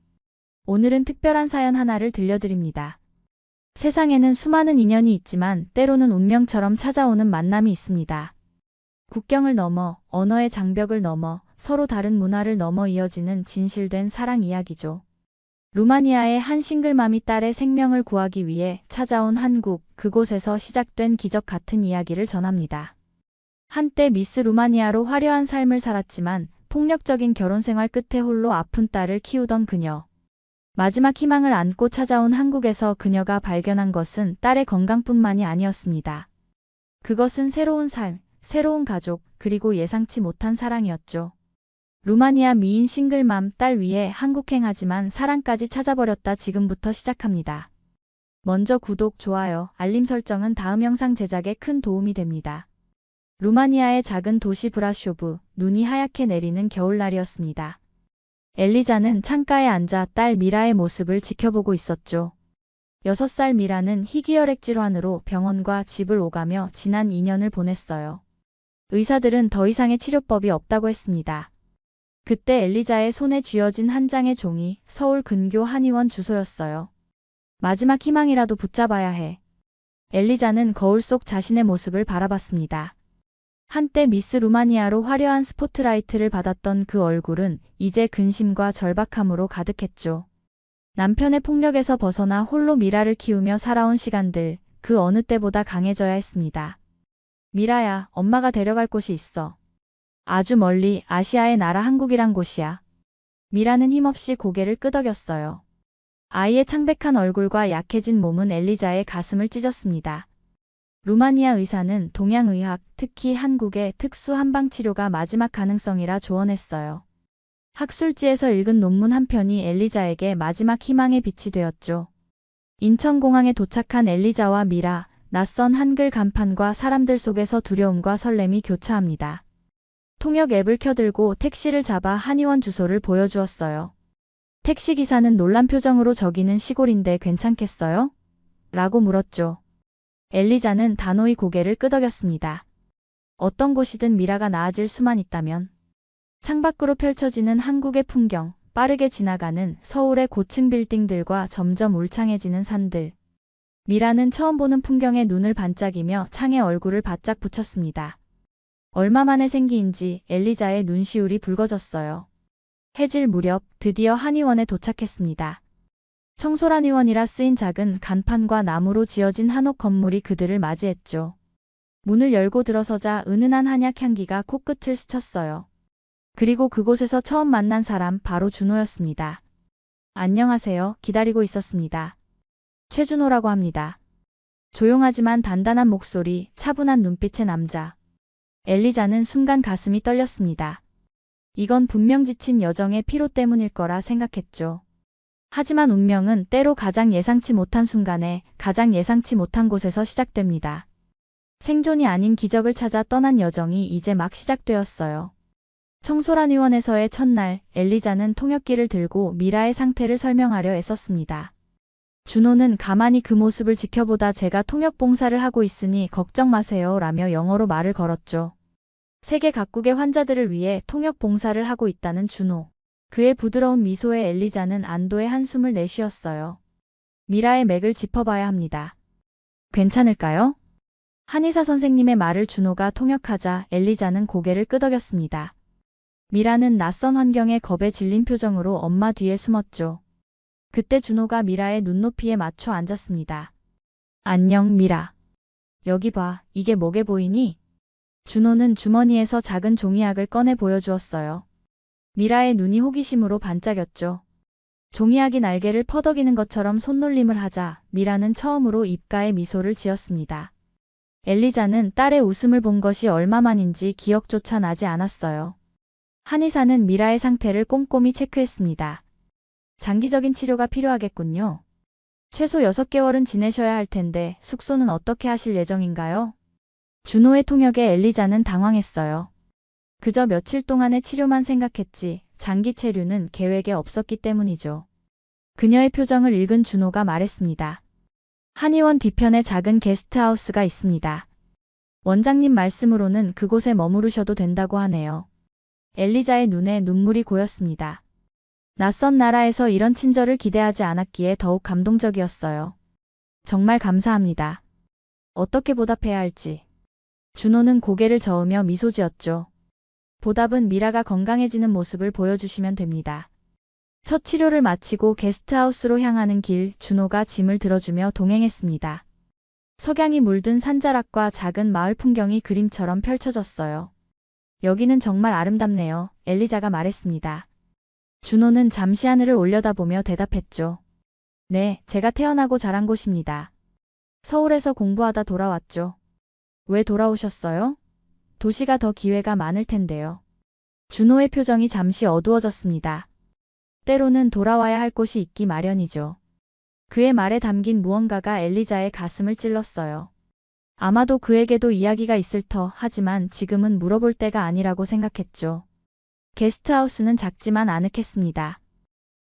오늘은 특별한 사연 하나를 들려드립니다. 세상에는 수많은 인연이 있지만 때로는 운명처럼 찾아오는 만남이 있습니다. 국경을 넘어, 언어의 장벽을 넘어, 서로 다른 문화를 넘어 이어지는 진실된 사랑 이야기죠. 루마니아의 한 싱글맘이 딸의 생명을 구하기 위해 찾아온 한국, 그곳에서 시작된 기적 같은 이야기를 전합니다. 한때 미스 루마니아로 화려한 삶을 살았지만 폭력적인 결혼 생활 끝에 홀로 아픈 딸을 키우던 그녀. 마지막 희망을 안고 찾아온 한국에서 그녀가 발견한 것은 딸의 건강뿐만이 아니었습니다. 그것은 새로운 삶, 새로운 가족, 그리고 예상치 못한 사랑이었죠. 루마니아 미인 싱글맘 딸 위해 한국행하지만 사랑까지 찾아버렸다. 지금부터 시작합니다. 먼저 구독, 좋아요, 알림 설정은 다음 영상 제작에 큰 도움이 됩니다. 루마니아의 작은 도시 브라쇼브, 눈이 하얗게 내리는 겨울날이었습니다. 엘리자는 창가에 앉아 딸 미라의 모습을 지켜보고 있었죠. 6살 미라는 희귀혈액 질환으로 병원과 집을 오가며 지난 2년을 보냈어요. 의사들은 더 이상의 치료법이 없다고 했습니다. 그때 엘리자의 손에 쥐어진 한 장의 종이 서울 근교 한의원 주소였어요. 마지막 희망이라도 붙잡아야 해. 엘리자는 거울 속 자신의 모습을 바라봤습니다. 한때 미스 루마니아로 화려한 스포트라이트를 받았던 그 얼굴은 이제 근심과 절박함으로 가득했죠. 남편의 폭력에서 벗어나 홀로 미라를 키우며 살아온 시간들, 그 어느 때보다 강해져야 했습니다. 미라야, 엄마가 데려갈 곳이 있어. 아주 멀리 아시아의 나라 한국이란 곳이야. 미라는 힘없이 고개를 끄덕였어요. 아이의 창백한 얼굴과 약해진 몸은 엘리자의 가슴을 찢었습니다. 루마니아 의사는 동양의학, 특히 한국의 특수 한방치료가 마지막 가능성이라 조언했어요. 학술지에서 읽은 논문 한 편이 엘리자에게 마지막 희망의 빛이 되었죠. 인천공항에 도착한 엘리자와 미라, 낯선 한글 간판과 사람들 속에서 두려움과 설렘이 교차합니다. 통역 앱을 켜들고 택시를 잡아 한의원 주소를 보여주었어요. 택시기사는 놀란 표정으로 저기는 시골인데 괜찮겠어요? 라고 물었죠. 엘리자는 단호히 고개를 끄덕였습니다. 어떤 곳이든 미라가 나아질 수만 있다면. 창밖으로 펼쳐지는 한국의 풍경, 빠르게 지나가는 서울의 고층 빌딩들과 점점 울창해지는 산들. 미라는 처음 보는 풍경에 눈을 반짝이며 창에 얼굴을 바짝 붙였습니다. 얼마 만에 생기인지 엘리자의 눈시울이 붉어졌어요. 해질 무렵 드디어 한의원에 도착했습니다. 청소란 의원이라 쓰인 작은 간판과 나무로 지어진 한옥 건물이 그들을 맞이했죠. 문을 열고 들어서자 은은한 한약 향기가 코끝을 스쳤어요. 그리고 그곳에서 처음 만난 사람 바로 준호였습니다. 안녕하세요. 기다리고 있었습니다. 최준호라고 합니다. 조용하지만 단단한 목소리, 차분한 눈빛의 남자. 엘리자는 순간 가슴이 떨렸습니다. 이건 분명 지친 여정의 피로 때문일 거라 생각했죠. 하지만 운명은 때로 가장 예상치 못한 순간에 가장 예상치 못한 곳에서 시작됩니다. 생존이 아닌 기적을 찾아 떠난 여정이 이제 막 시작되었어요. 청소란 의원에서의 첫날, 엘리자는 통역기를 들고 미라의 상태를 설명하려 애썼습니다. 준호는 가만히 그 모습을 지켜보다 제가 통역 봉사를 하고 있으니 걱정 마세요 라며 영어로 말을 걸었죠. 세계 각국의 환자들을 위해 통역 봉사를 하고 있다는 준호. 그의 부드러운 미소에 엘리자는 안도의 한숨을 내쉬었어요. 미라의 맥을 짚어봐야 합니다. 괜찮을까요? 한의사 선생님의 말을 준호가 통역하자 엘리자는 고개를 끄덕였습니다. 미라는 낯선 환경에 겁에 질린 표정으로 엄마 뒤에 숨었죠. 그때 준호가 미라의 눈높이에 맞춰 앉았습니다. 안녕 미라. 여기 봐. 이게 뭐게 보이니? 준호는 주머니에서 작은 종이약을 꺼내 보여주었어요. 미라의 눈이 호기심으로 반짝였죠. 종이약이 날개를 퍼덕이는 것처럼 손놀림을 하자 미라는 처음으로 입가에 미소를 지었습니다. 엘리자는 딸의 웃음을 본 것이 얼마만인지 기억조차 나지 않았어요. 한의사는 미라의 상태를 꼼꼼히 체크했습니다. 장기적인 치료가 필요하겠군요. 최소 6개월은 지내셔야 할 텐데 숙소는 어떻게 하실 예정인가요? 준호의 통역에 엘리자는 당황했어요. 그저 며칠 동안의 치료만 생각했지 장기 체류는 계획에 없었기 때문이죠. 그녀의 표정을 읽은 준호가 말했습니다. 한의원 뒤편에 작은 게스트하우스가 있습니다. 원장님 말씀으로는 그곳에 머무르셔도 된다고 하네요. 엘리자의 눈에 눈물이 고였습니다. 낯선 나라에서 이런 친절을 기대하지 않았기에 더욱 감동적이었어요. 정말 감사합니다. 어떻게 보답해야 할지. 준호는 고개를 저으며 미소 지었죠. 보답은 미라가 건강해지는 모습을 보여주시면 됩니다. 첫 치료를 마치고 게스트하우스로 향하는 길, 준호가 짐을 들어주며 동행했습니다. 석양이 물든 산자락과 작은 마을 풍경이 그림처럼 펼쳐졌어요. 여기는 정말 아름답네요. 엘리자가 말했습니다. 준호는 잠시 하늘을 올려다보며 대답했죠. 네, 제가 태어나고 자란 곳입니다. 서울에서 공부하다 돌아왔죠. 왜 돌아오셨어요? 도시가 더 기회가 많을 텐데요. 준호의 표정이 잠시 어두워졌습니다. 때로는 돌아와야 할 곳이 있기 마련이죠. 그의 말에 담긴 무언가가 엘리자의 가슴을 찔렀어요. 아마도 그에게도 이야기가 있을 터 하지만 지금은 물어볼 때가 아니라고 생각했죠. 게스트하우스는 작지만 아늑했습니다.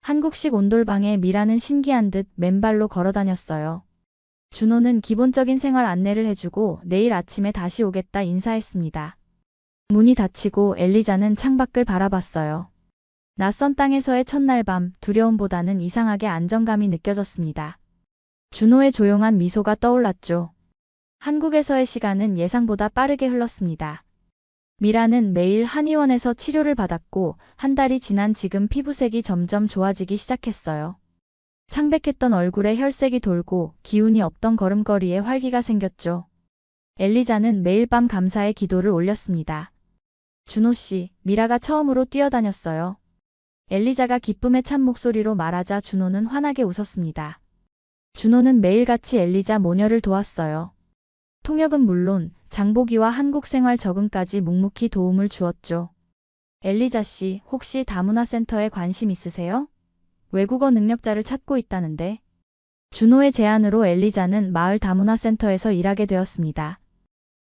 한국식 온돌방에 미라는 신기한 듯 맨발로 걸어다녔어요. 준호는 기본적인 생활 안내를 해주고 내일 아침에 다시 오겠다 인사했습니다. 문이 닫히고 엘리자는 창밖을 바라봤어요. 낯선 땅에서의 첫날 밤, 두려움보다는 이상하게 안정감이 느껴졌습니다. 준호의 조용한 미소가 떠올랐죠. 한국에서의 시간은 예상보다 빠르게 흘렀습니다. 미라는 매일 한의원에서 치료를 받았고 한 달이 지난 지금 피부색이 점점 좋아지기 시작했어요. 창백했던 얼굴에 혈색이 돌고 기운이 없던 걸음걸이에 활기가 생겼죠. 엘리자는 매일 밤 감사의 기도를 올렸습니다. 준호 씨, 미라가 처음으로 뛰어다녔어요. 엘리자가 기쁨에 찬 목소리로 말하자 준호는 환하게 웃었습니다. 준호는 매일같이 엘리자 모녀를 도왔어요. 통역은 물론 장보기와 한국 생활 적응까지 묵묵히 도움을 주었죠. 엘리자 씨, 혹시 다문화센터에 관심 있으세요? 외국어 능력자를 찾고 있다는데. 준호의 제안으로 엘리자는 마을 다문화센터에서 일하게 되었습니다.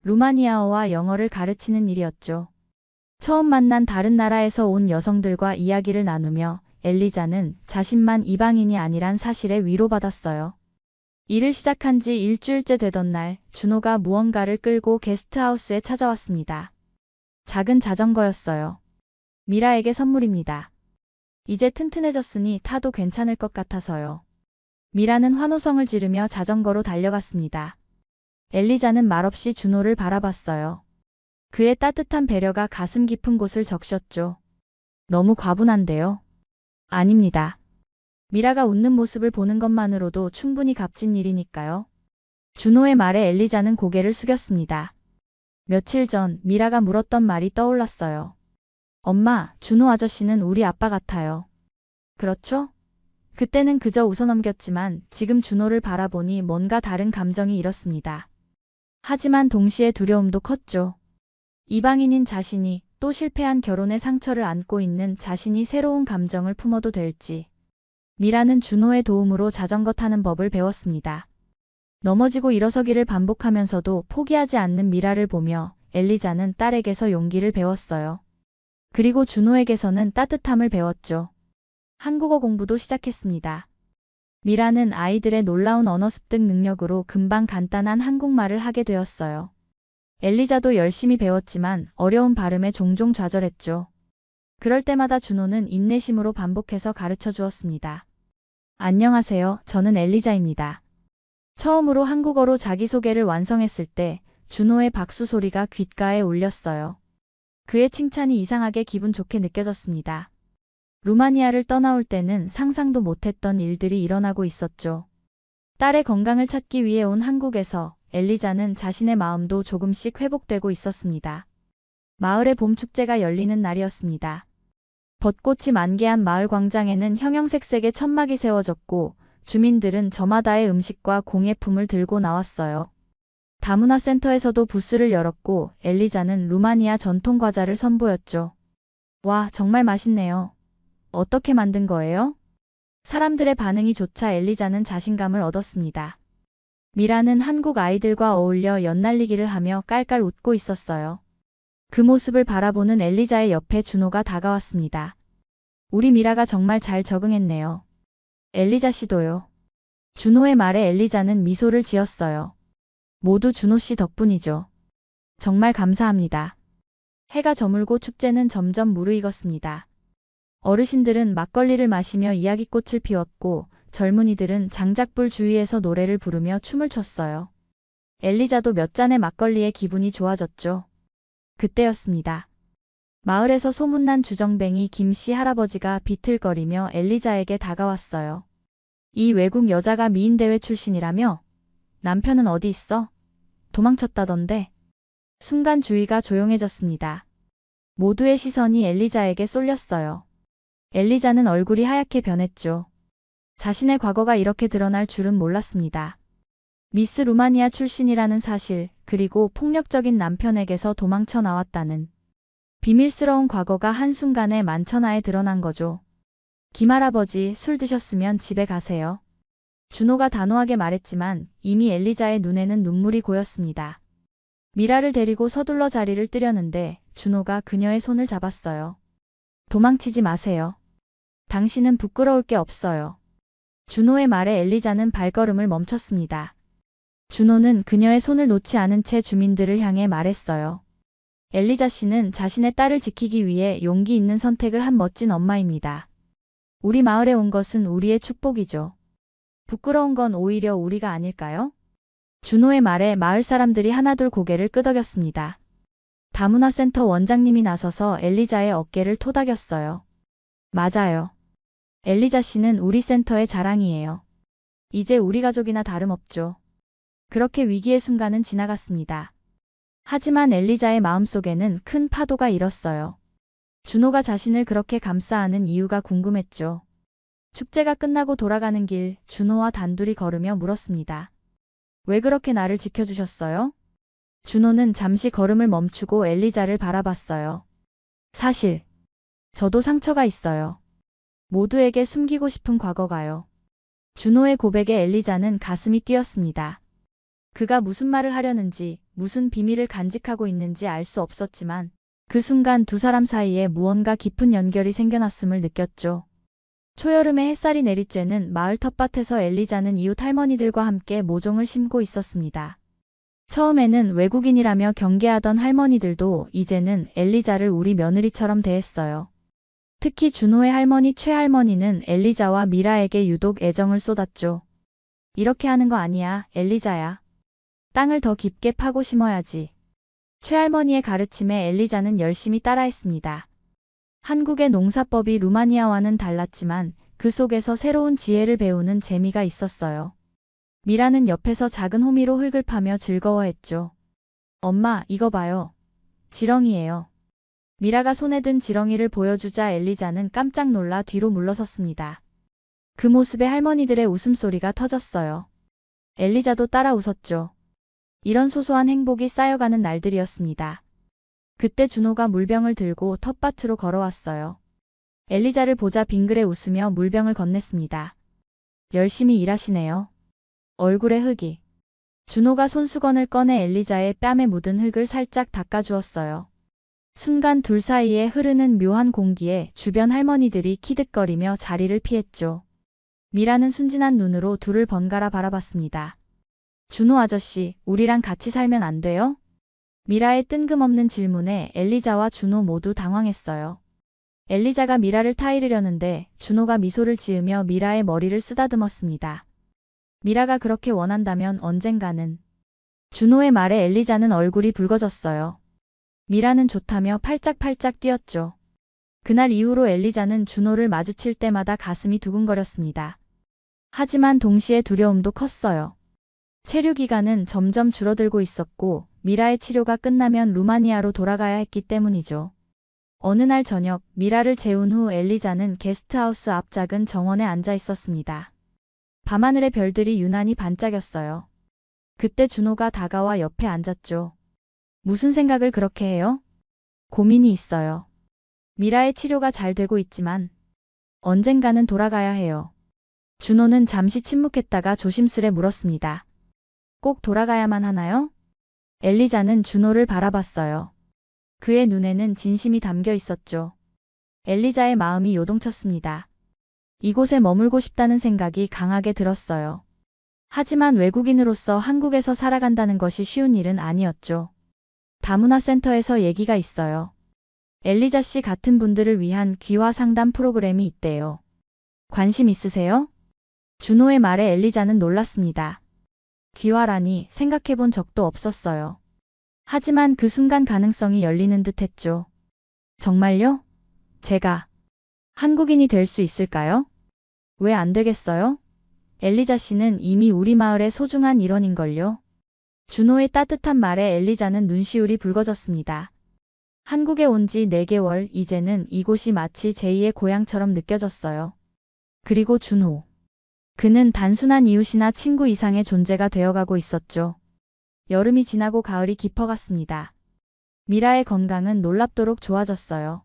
루마니아어와 영어를 가르치는 일이었죠. 처음 만난 다른 나라에서 온 여성들과 이야기를 나누며 엘리자는 자신만 이방인이 아니란 사실에 위로받았어요. 일을 시작한 지 일주일째 되던 날, 준호가 무언가를 끌고 게스트하우스에 찾아왔습니다. 작은 자전거였어요. 미라에게 선물입니다. 이제 튼튼해졌으니 타도 괜찮을 것 같아서요. 미라는 환호성을 지르며 자전거로 달려갔습니다. 엘리자는 말없이 준호를 바라봤어요. 그의 따뜻한 배려가 가슴 깊은 곳을 적셨죠. 너무 과분한데요? 아닙니다. 미라가 웃는 모습을 보는 것만으로도 충분히 값진 일이니까요. 준호의 말에 엘리자는 고개를 숙였습니다. 며칠 전 미라가 물었던 말이 떠올랐어요. 엄마, 준호 아저씨는 우리 아빠 같아요. 그렇죠? 그때는 그저 웃어넘겼지만 지금 준호를 바라보니 뭔가 다른 감정이 일었습니다. 하지만 동시에 두려움도 컸죠. 이방인인 자신이 또 실패한 결혼의 상처를 안고 있는 자신이 새로운 감정을 품어도 될지. 미라는 준호의 도움으로 자전거 타는 법을 배웠습니다. 넘어지고 일어서기를 반복하면서도 포기하지 않는 미라를 보며 엘리자는 딸에게서 용기를 배웠어요. 그리고 준호에게서는 따뜻함을 배웠죠. 한국어 공부도 시작했습니다. 미라는 아이들의 놀라운 언어 습득 능력으로 금방 간단한 한국말을 하게 되었어요. 엘리자도 열심히 배웠지만 어려운 발음에 종종 좌절했죠. 그럴 때마다 준호는 인내심으로 반복해서 가르쳐 주었습니다. 안녕하세요. 저는 엘리자입니다. 처음으로 한국어로 자기소개를 완성했을 때 준호의 박수 소리가 귓가에 울렸어요. 그의 칭찬이 이상하게 기분 좋게 느껴졌습니다. 루마니아를 떠나올 때는 상상도 못했던 일들이 일어나고 있었죠. 딸의 건강을 찾기 위해 온 한국에서 엘리자는 자신의 마음도 조금씩 회복되고 있었습니다. 마을의 봄축제가 열리는 날이었습니다. 벚꽃이 만개한 마을 광장에는 형형색색의 천막이 세워졌고 주민들은 저마다의 음식과 공예품을 들고 나왔어요. 다문화센터에서도 부스를 열었고 엘리자는 루마니아 전통 과자를 선보였죠. 와, 정말 맛있네요. 어떻게 만든 거예요? 사람들의 반응이 조차 엘리자는 자신감을 얻었습니다. 미라는 한국 아이들과 어울려 연날리기를 하며 깔깔 웃고 있었어요. 그 모습을 바라보는 엘리자의 옆에 준호가 다가왔습니다. 우리 미라가 정말 잘 적응했네요. 엘리자 씨도요. 준호의 말에 엘리자는 미소를 지었어요. 모두 준호 씨 덕분이죠. 정말 감사합니다. 해가 저물고 축제는 점점 무르익었습니다. 어르신들은 막걸리를 마시며 이야기꽃을 피웠고 젊은이들은 장작불 주위에서 노래를 부르며 춤을 췄어요. 엘리자도 몇 잔의 막걸리에 기분이 좋아졌죠. 그때였습니다. 마을에서 소문난 주정뱅이 김씨 할아버지가 비틀거리며 엘리자에게 다가왔어요. 이 외국 여자가 미인대회 출신이라며? 남편은 어디 있어? 도망쳤다던데. 순간 주위가 조용해졌습니다. 모두의 시선이 엘리자에게 쏠렸어요. 엘리자는 얼굴이 하얗게 변했죠. 자신의 과거가 이렇게 드러날 줄은 몰랐습니다. 미스 루마니아 출신이라는 사실, 그리고 폭력적인 남편에게서 도망쳐 나왔다는 비밀스러운 과거가 한순간에 만천하에 드러난 거죠. 김할아버지, 술 드셨으면 집에 가세요. 준호가 단호하게 말했지만 이미 엘리자의 눈에는 눈물이 고였습니다. 미라를 데리고 서둘러 자리를 뜨려는데 준호가 그녀의 손을 잡았어요. 도망치지 마세요. 당신은 부끄러울 게 없어요. 준호의 말에 엘리자는 발걸음을 멈췄습니다. 준호는 그녀의 손을 놓지 않은 채 주민들을 향해 말했어요. 엘리자 씨는 자신의 딸을 지키기 위해 용기 있는 선택을 한 멋진 엄마입니다. 우리 마을에 온 것은 우리의 축복이죠. 부끄러운 건 오히려 우리가 아닐까요? 준호의 말에 마을 사람들이 하나둘 고개를 끄덕였습니다. 다문화센터 원장님이 나서서 엘리자의 어깨를 토닥였어요. 맞아요. 엘리자 씨는 우리 센터의 자랑이에요. 이제 우리 가족이나 다름없죠. 그렇게 위기의 순간은 지나갔습니다. 하지만 엘리자의 마음속에는 큰 파도가 일었어요. 준호가 자신을 그렇게 감싸안은 이유가 궁금했죠. 축제가 끝나고 돌아가는 길, 준호와 단둘이 걸으며 물었습니다. 왜 그렇게 나를 지켜주셨어요? 준호는 잠시 걸음을 멈추고 엘리자를 바라봤어요. 사실, 저도 상처가 있어요. 모두에게 숨기고 싶은 과거가요. 준호의 고백에 엘리자는 가슴이 뛰었습니다. 그가 무슨 말을 하려는지, 무슨 비밀을 간직하고 있는지 알 수 없었지만 그 순간 두 사람 사이에 무언가 깊은 연결이 생겨났음을 느꼈죠. 초여름에 햇살이 내리쬐는 마을 텃밭에서 엘리자는 이웃 할머니들과 함께 모종을 심고 있었습니다. 처음에는 외국인이라며 경계하던 할머니들도 이제는 엘리자를 우리 며느리처럼 대했어요. 특히 준호의 할머니 최할머니는 엘리자와 미라에게 유독 애정을 쏟았죠. 이렇게 하는 거 아니야, 엘리자야. 땅을 더 깊게 파고 심어야지. 최할머니의 가르침에 엘리자는 열심히 따라했습니다. 한국의 농사법이 루마니아와는 달랐지만 그 속에서 새로운 지혜를 배우는 재미가 있었어요. 미라는 옆에서 작은 호미로 흙을 파며 즐거워했죠. 엄마, 이거 봐요. 지렁이에요. 미라가 손에 든 지렁이를 보여주자 엘리자는 깜짝 놀라 뒤로 물러섰습니다. 그 모습에 할머니들의 웃음소리가 터졌어요. 엘리자도 따라 웃었죠. 이런 소소한 행복이 쌓여가는 날들이었습니다. 그때 준호가 물병을 들고 텃밭으로 걸어왔어요. 엘리자를 보자 빙그레 웃으며 물병을 건넸습니다. 열심히 일하시네요. 얼굴에 흙이. 준호가 손수건을 꺼내 엘리자의 뺨에 묻은 흙을 살짝 닦아주었어요. 순간 둘 사이에 흐르는 묘한 공기에 주변 할머니들이 키득거리며 자리를 피했죠. 미라는 순진한 눈으로 둘을 번갈아 바라봤습니다. 준호 아저씨, 우리랑 같이 살면 안 돼요? 미라의 뜬금없는 질문에 엘리자와 준호 모두 당황했어요. 엘리자가 미라를 타이르려는데 준호가 미소를 지으며 미라의 머리를 쓰다듬었습니다. 미라가 그렇게 원한다면 언젠가는. 준호의 말에 엘리자는 얼굴이 붉어졌어요. 미라는 좋다며 팔짝팔짝 뛰었죠. 그날 이후로 엘리자는 준호를 마주칠 때마다 가슴이 두근거렸습니다. 하지만 동시에 두려움도 컸어요. 체류 기간은 점점 줄어들고 있었고 미라의 치료가 끝나면 루마니아로 돌아가야 했기 때문이죠. 어느 날 저녁 미라를 재운 후 엘리자는 게스트하우스 앞 작은 정원에 앉아 있었습니다. 밤하늘의 별들이 유난히 반짝였어요. 그때 준호가 다가와 옆에 앉았죠. 무슨 생각을 그렇게 해요? 고민이 있어요. 미라의 치료가 잘 되고 있지만 언젠가는 돌아가야 해요. 준호는 잠시 침묵했다가 조심스레 물었습니다. 꼭 돌아가야만 하나요? 엘리자는 준호를 바라봤어요. 그의 눈에는 진심이 담겨 있었죠. 엘리자의 마음이 요동쳤습니다. 이곳에 머물고 싶다는 생각이 강하게 들었어요. 하지만 외국인으로서 한국에서 살아간다는 것이 쉬운 일은 아니었죠. 다문화센터에서 얘기가 있어요. 엘리자 씨 같은 분들을 위한 귀화 상담 프로그램이 있대요. 관심 있으세요? 준호의 말에 엘리자는 놀랐습니다. 귀화라니 생각해본 적도 없었어요. 하지만 그 순간 가능성이 열리는 듯 했죠. 정말요? 제가 한국인이 될 수 있을까요? 왜 안 되겠어요? 엘리자 씨는 이미 우리 마을의 소중한 일원인걸요. 준호의 따뜻한 말에 엘리자는 눈시울이 붉어졌습니다. 한국에 온 지 4개월, 이제는 이곳이 마치 제2의 고향처럼 느껴졌어요. 그리고 준호. 그는 단순한 이웃이나 친구 이상의 존재가 되어가고 있었죠. 여름이 지나고 가을이 깊어갔습니다. 미라의 건강은 놀랍도록 좋아졌어요.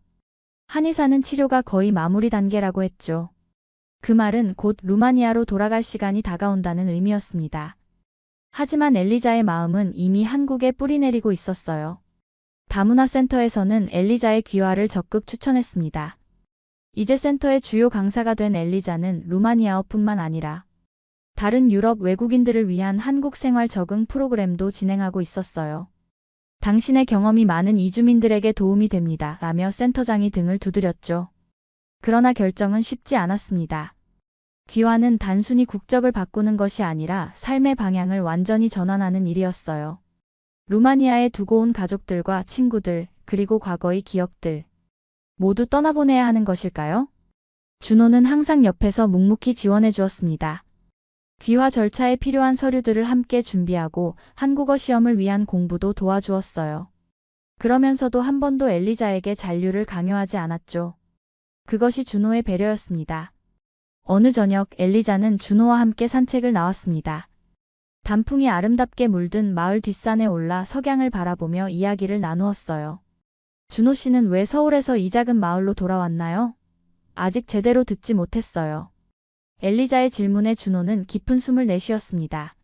한의사는 치료가 거의 마무리 단계라고 했죠. 그 말은 곧 루마니아로 돌아갈 시간이 다가온다는 의미였습니다. 하지만 엘리자의 마음은 이미 한국에 뿌리내리고 있었어요. 다문화센터에서는 엘리자의 귀화를 적극 추천했습니다. 이제 센터의 주요 강사가 된 엘리자는 루마니아어뿐만 아니라 다른 유럽 외국인들을 위한 한국 생활 적응 프로그램도 진행하고 있었어요. 당신의 경험이 많은 이주민들에게 도움이 됩니다. 라며 센터장이 등을 두드렸죠. 그러나 결정은 쉽지 않았습니다. 귀화는 단순히 국적을 바꾸는 것이 아니라 삶의 방향을 완전히 전환하는 일이었어요. 루마니아에 두고 온 가족들과 친구들, 그리고 과거의 기억들. 모두 떠나보내야 하는 것일까요? 준호는 항상 옆에서 묵묵히 지원해 주었습니다. 귀화 절차에 필요한 서류들을 함께 준비하고 한국어 시험을 위한 공부도 도와주었어요. 그러면서도 한 번도 엘리자에게 잔류를 강요하지 않았죠. 그것이 준호의 배려였습니다. 어느 저녁 엘리자는 준호와 함께 산책을 나왔습니다. 단풍이 아름답게 물든 마을 뒷산에 올라 석양을 바라보며 이야기를 나누었어요. 준호 씨는 왜 서울에서 이 작은 마을로 돌아왔나요? 아직 제대로 듣지 못했어요. 엘리자의 질문에 준호는 깊은 숨을 내쉬었습니다.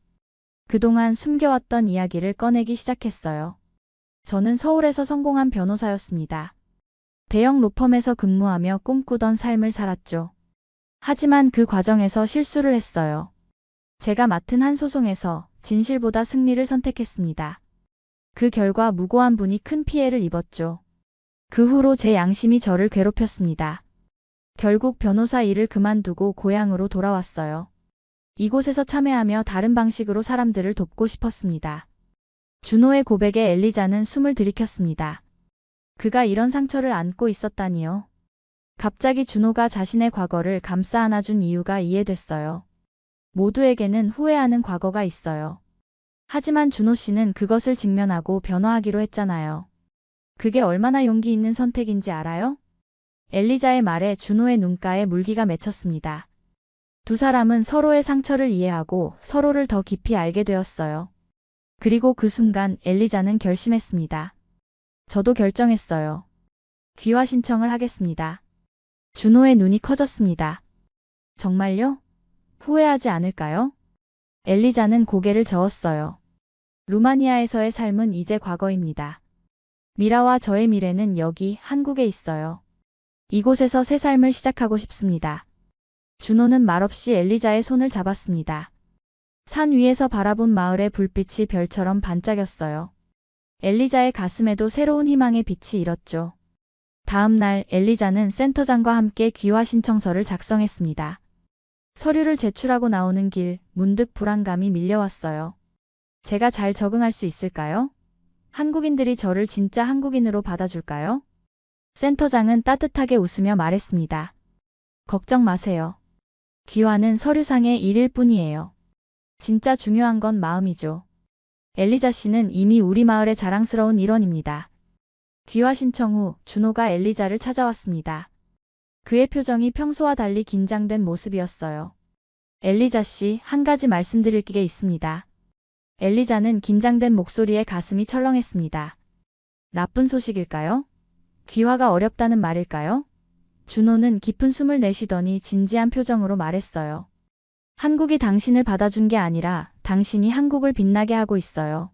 그동안 숨겨왔던 이야기를 꺼내기 시작했어요. 저는 서울에서 성공한 변호사였습니다. 대형 로펌에서 근무하며 꿈꾸던 삶을 살았죠. 하지만 그 과정에서 실수를 했어요. 제가 맡은 한 소송에서 진실보다 승리를 선택했습니다. 그 결과 무고한 분이 큰 피해를 입었죠. 그 후로 제 양심이 저를 괴롭혔습니다. 결국 변호사 일을 그만두고 고향으로 돌아왔어요. 이곳에서 참여하며 다른 방식으로 사람들을 돕고 싶었습니다. 준호의 고백에 엘리자는 숨을 들이켰습니다. 그가 이런 상처를 안고 있었다니요. 갑자기 준호가 자신의 과거를 감싸 안아준 이유가 이해됐어요. 모두에게는 후회하는 과거가 있어요. 하지만 준호 씨는 그것을 직면하고 변화하기로 했잖아요. 그게 얼마나 용기 있는 선택인지 알아요? 엘리자의 말에 준호의 눈가에 물기가 맺혔습니다. 두 사람은 서로의 상처를 이해하고 서로를 더 깊이 알게 되었어요. 그리고 그 순간 엘리자는 결심했습니다. 저도 결정했어요. 귀화 신청을 하겠습니다. 준호의 눈이 커졌습니다. 정말요? 후회하지 않을까요? 엘리자는 고개를 저었어요. 루마니아에서의 삶은 이제 과거입니다. 미라와 저의 미래는 여기 한국에 있어요. 이곳에서 새 삶을 시작하고 싶습니다. 준호는 말없이 엘리자의 손을 잡았습니다. 산 위에서 바라본 마을의 불빛이 별처럼 반짝였어요. 엘리자의 가슴에도 새로운 희망의 빛이 일었죠. 다음 날 엘리자는 센터장과 함께 귀화 신청서를 작성했습니다. 서류를 제출하고 나오는 길, 문득 불안감이 밀려왔어요. 제가 잘 적응할 수 있을까요? 한국인들이 저를 진짜 한국인으로 받아줄까요? 센터장은 따뜻하게 웃으며 말했습니다. 걱정 마세요. 귀화는 서류상의 일일 뿐이에요. 진짜 중요한 건 마음이죠. 엘리자 씨는 이미 우리 마을의 자랑스러운 일원입니다. 귀화 신청 후 준호가 엘리자를 찾아왔습니다. 그의 표정이 평소와 달리 긴장된 모습이었어요. 엘리자 씨, 한 가지 말씀드릴 게 있습니다. 엘리자는 긴장된 목소리에 가슴이 철렁했습니다. 나쁜 소식일까요? 귀화가 어렵다는 말일까요? 준호는 깊은 숨을 내쉬더니 진지한 표정으로 말했어요. 한국이 당신을 받아준 게 아니라 당신이 한국을 빛나게 하고 있어요.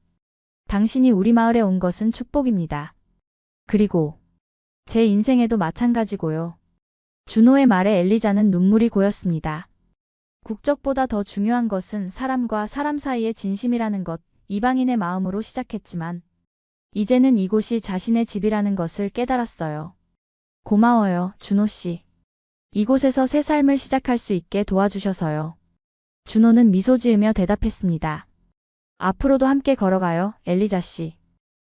당신이 우리 마을에 온 것은 축복입니다. 그리고 제 인생에도 마찬가지고요. 준호의 말에 엘리자는 눈물이 고였습니다. 국적보다 더 중요한 것은 사람과 사람 사이의 진심이라는 것, 이방인의 마음으로 시작했지만 이제는 이곳이 자신의 집이라는 것을 깨달았어요. 고마워요, 준호 씨. 이곳에서 새 삶을 시작할 수 있게 도와주셔서요. 준호는 미소 지으며 대답했습니다. 앞으로도 함께 걸어가요, 엘리자 씨.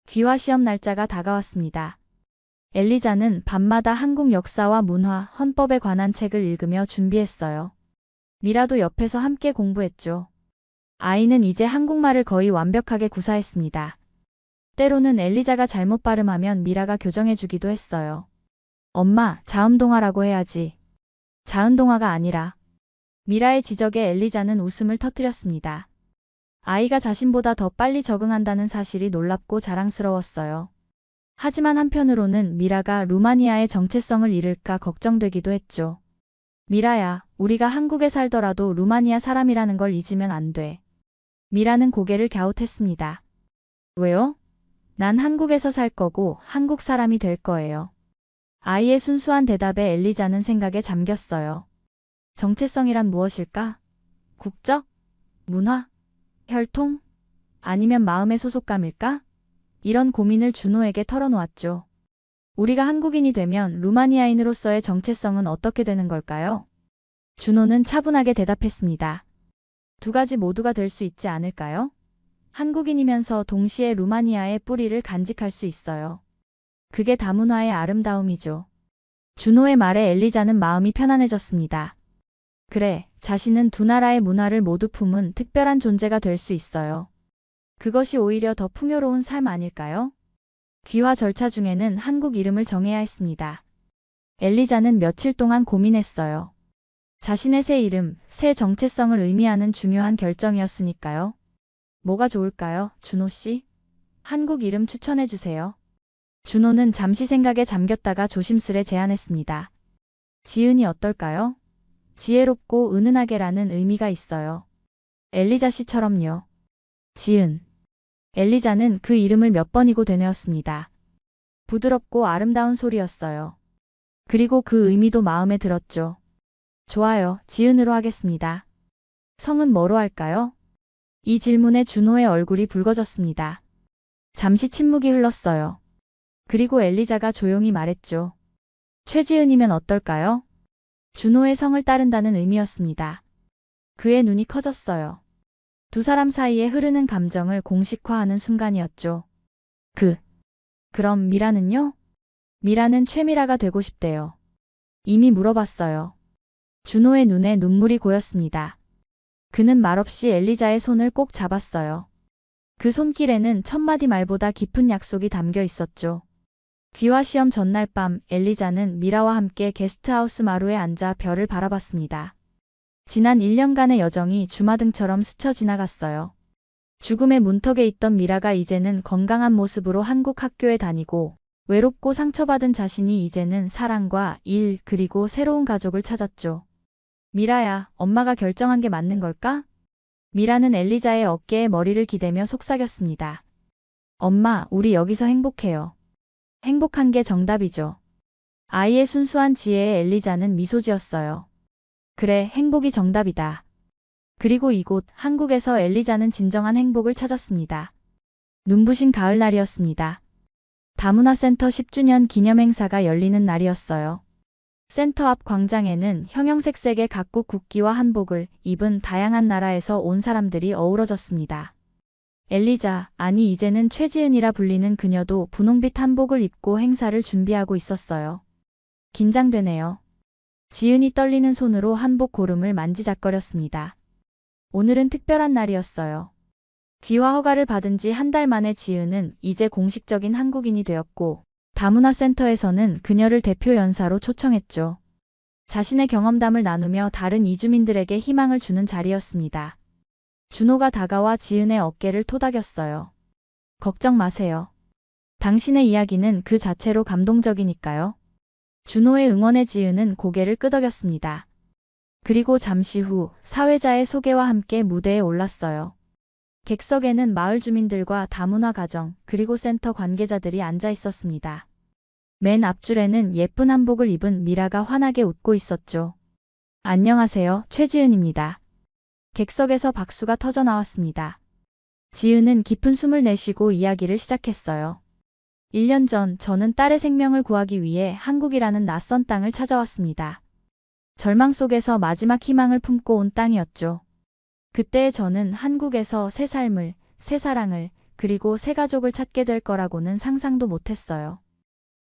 귀화 시험 날짜가 다가왔습니다. 엘리자는 밤마다 한국 역사와 문화, 헌법에 관한 책을 읽으며 준비했어요. 미라도 옆에서 함께 공부했죠. 아이는 이제 한국말을 거의 완벽하게 구사했습니다. 때로는 엘리자가 잘못 발음하면 미라가 교정해주기도 했어요. 엄마, 자음동화라고 해야지. 자은동화가 아니라. 미라의 지적에 엘리자는 웃음을 터뜨렸습니다. 아이가 자신보다 더 빨리 적응한다는 사실이 놀랍고 자랑스러웠어요. 하지만 한편으로는 미라가 루마니아의 정체성을 잃을까 걱정되기도 했죠. 미라야, 우리가 한국에 살더라도 루마니아 사람이라는 걸 잊으면 안 돼. 미라는 고개를 갸웃했습니다. 왜요? 난 한국에서 살 거고 한국 사람이 될 거예요. 아이의 순수한 대답에 엘리자는 생각에 잠겼어요. 정체성이란 무엇일까? 국적? 문화? 혈통? 아니면 마음의 소속감일까? 이런 고민을 준호에게 털어놓았죠. 우리가 한국인이 되면 루마니아인으로서의 정체성은 어떻게 되는 걸까요? 준호는 차분하게 대답했습니다. 두 가지 모두가 될 수 있지 않을까요? 한국인이면서 동시에 루마니아의 뿌리를 간직할 수 있어요. 그게 다문화의 아름다움이죠. 준호의 말에 엘리자는 마음이 편안해졌습니다. 그래, 자신은 두 나라의 문화를 모두 품은 특별한 존재가 될 수 있어요. 그것이 오히려 더 풍요로운 삶 아닐까요? 귀화 절차 중에는 한국 이름을 정해야 했습니다. 엘리자는 며칠 동안 고민했어요. 자신의 새 이름, 새 정체성을 의미하는 중요한 결정이었으니까요. 뭐가 좋을까요, 준호 씨? 한국 이름 추천해 주세요. 준호는 잠시 생각에 잠겼다가 조심스레 제안했습니다. 지은이 어떨까요? 지혜롭고 은은하게라는 의미가 있어요. 엘리자 씨처럼요. 지은. 엘리자는 그 이름을 몇 번이고 되뇌었습니다. 부드럽고 아름다운 소리였어요. 그리고 그 의미도 마음에 들었죠. 좋아요, 지은으로 하겠습니다. 성은 뭐로 할까요? 이 질문에 준호의 얼굴이 붉어졌습니다. 잠시 침묵이 흘렀어요. 그리고 엘리자가 조용히 말했죠. 최지은이면 어떨까요? 준호의 성을 따른다는 의미였습니다. 그의 눈이 커졌어요. 두 사람 사이에 흐르는 감정을 공식화하는 순간이었죠. 그럼 미라는요? 미라는 최미라가 되고 싶대요. 이미 물어봤어요. 준호의 눈에 눈물이 고였습니다. 그는 말없이 엘리자의 손을 꼭 잡았어요. 그 손길에는 천마디 말보다 깊은 약속이 담겨 있었죠. 귀화 시험 전날 밤 엘리자는 미라와 함께 게스트하우스 마루에 앉아 별을 바라봤습니다. 지난 1년간의 여정이 주마등처럼 스쳐 지나갔어요. 죽음의 문턱에 있던 미라가 이제는 건강한 모습으로 한국 학교에 다니고 외롭고 상처받은 자신이 이제는 사랑과 일 그리고 새로운 가족을 찾았죠. 미라야, 엄마가 결정한 게 맞는 걸까? 미라는 엘리자의 어깨에 머리를 기대며 속삭였습니다. 엄마, 우리 여기서 행복해요. 행복한 게 정답이죠. 아이의 순수한 지혜에 엘리자는 미소 지었어요. 그래, 행복이 정답이다. 그리고 이곳 한국에서 엘리자는 진정한 행복을 찾았습니다. 눈부신 가을날이었습니다. 다문화센터 10주년 기념 행사가 열리는 날이었어요. 센터 앞 광장에는 형형색색의 각국 국기와 한복을 입은 다양한 나라에서 온 사람들이 어우러졌습니다. 엘리자, 아니 이제는 최지은이라 불리는 그녀도 분홍빛 한복을 입고 행사를 준비하고 있었어요. 긴장되네요. 지은이 떨리는 손으로 한복 고름을 만지작거렸습니다. 오늘은 특별한 날이었어요. 귀화 허가를 받은 지 한 달 만에 지은은 이제 공식적인 한국인이 되었고 다문화센터에서는 그녀를 대표 연사로 초청했죠. 자신의 경험담을 나누며 다른 이주민들에게 희망을 주는 자리였습니다. 준호가 다가와 지은의 어깨를 토닥였어요. 걱정 마세요. 당신의 이야기는 그 자체로 감동적이니까요. 준호의 응원에 지은은 고개를 끄덕였습니다. 그리고 잠시 후 사회자의 소개와 함께 무대에 올랐어요. 객석에는 마을 주민들과 다문화 가정 그리고 센터 관계자들이 앉아 있었습니다. 맨 앞줄에는 예쁜 한복을 입은 미라가 환하게 웃고 있었죠. 안녕하세요, 최지은입니다. 객석에서 박수가 터져 나왔습니다. 지은은 깊은 숨을 내쉬고 이야기를 시작했어요. 1년 전 저는 딸의 생명을 구하기 위해 한국이라는 낯선 땅을 찾아왔습니다. 절망 속에서 마지막 희망을 품고 온 땅이었죠. 그때 저는 한국에서 새 삶을, 새 사랑을, 그리고 새 가족을 찾게 될 거라고는 상상도 못했어요.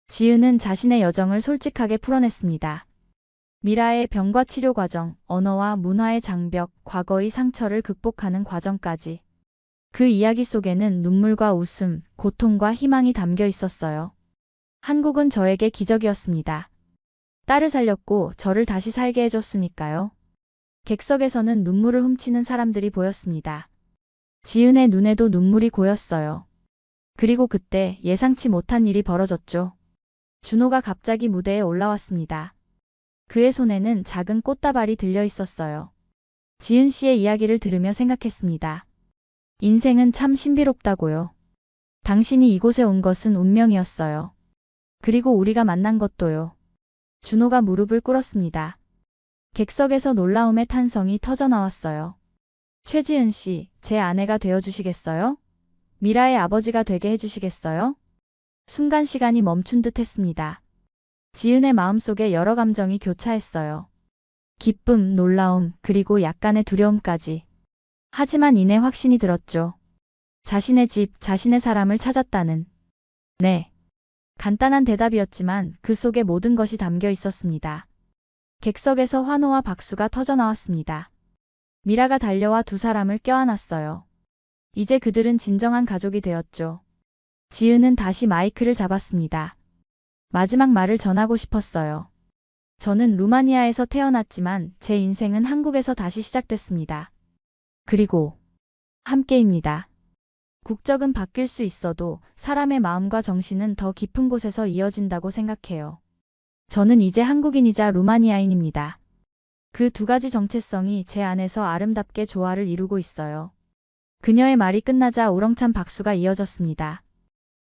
지은은 자신의 여정을 솔직하게 풀어냈습니다. 미라의 병과 치료 과정, 언어와 문화의 장벽, 과거의 상처를 극복하는 과정까지. 그 이야기 속에는 눈물과 웃음, 고통과 희망이 담겨 있었어요. 한국은 저에게 기적이었습니다. 딸을 살렸고 저를 다시 살게 해줬으니까요. 객석에서는 눈물을 훔치는 사람들이 보였습니다. 지은의 눈에도 눈물이 고였어요. 그리고 그때 예상치 못한 일이 벌어졌죠. 준호가 갑자기 무대에 올라왔습니다. 그의 손에는 작은 꽃다발이 들려 있었어요. 지은 씨의 이야기를 들으며 생각했습니다. 인생은 참 신비롭다고요. 당신이 이곳에 온 것은 운명이었어요. 그리고 우리가 만난 것도요. 준호가 무릎을 꿇었습니다. 객석에서 놀라움의 탄성이 터져 나왔어요. 최지은 씨, 제 아내가 되어주시겠어요? 미라의 아버지가 되게 해주시겠어요? 순간 시간이 멈춘 듯 했습니다. 지은의 마음속에 여러 감정이 교차했어요. 기쁨, 놀라움, 그리고 약간의 두려움까지. 하지만 이내 확신이 들었죠. 자신의 집, 자신의 사람을 찾았다는. 네. 간단한 대답이었지만 그 속에 모든 것이 담겨 있었습니다. 객석에서 환호와 박수가 터져 나왔습니다. 미라가 달려와 두 사람을 껴안았어요. 이제 그들은 진정한 가족이 되었죠. 지은은 다시 마이크를 잡았습니다. 마지막 말을 전하고 싶었어요. 저는 루마니아에서 태어났지만 제 인생은 한국에서 다시 시작됐습니다. 그리고 함께입니다. 국적은 바뀔 수 있어도 사람의 마음과 정신은 더 깊은 곳에서 이어진다고 생각해요. 저는 이제 한국인이자 루마니아인입니다. 그 두 가지 정체성이 제 안에서 아름답게 조화를 이루고 있어요. 그녀의 말이 끝나자 우렁찬 박수가 이어졌습니다.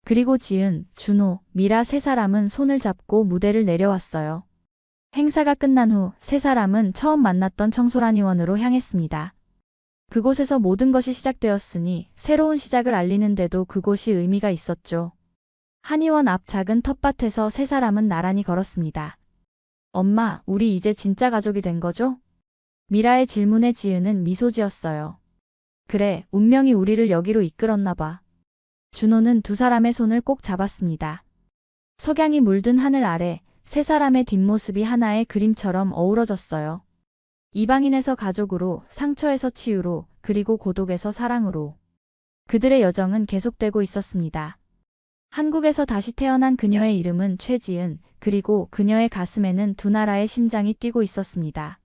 그리고 지은, 준호, 미라 세 사람은 손을 잡고 무대를 내려왔어요. 행사가 끝난 후 세 사람은 처음 만났던 청소년원으로 향했습니다. 그곳에서 모든 것이 시작되었으니 새로운 시작을 알리는데도 그곳이 의미가 있었죠. 한의원 앞 작은 텃밭에서 세 사람은 나란히 걸었습니다. 엄마, 우리 이제 진짜 가족이 된 거죠? 미라의 질문에 지은은 미소 지었어요. 그래, 운명이 우리를 여기로 이끌었나 봐. 준호는 두 사람의 손을 꼭 잡았습니다. 석양이 물든 하늘 아래 세 사람의 뒷모습이 하나의 그림처럼 어우러졌어요. 이방인에서 가족으로, 상처에서 치유로, 그리고 고독에서 사랑으로. 그들의 여정은 계속되고 있었습니다. 한국에서 다시 태어난 그녀의 이름은 최지은, 그리고 그녀의 가슴에는 두 나라의 심장이 뛰고 있었습니다.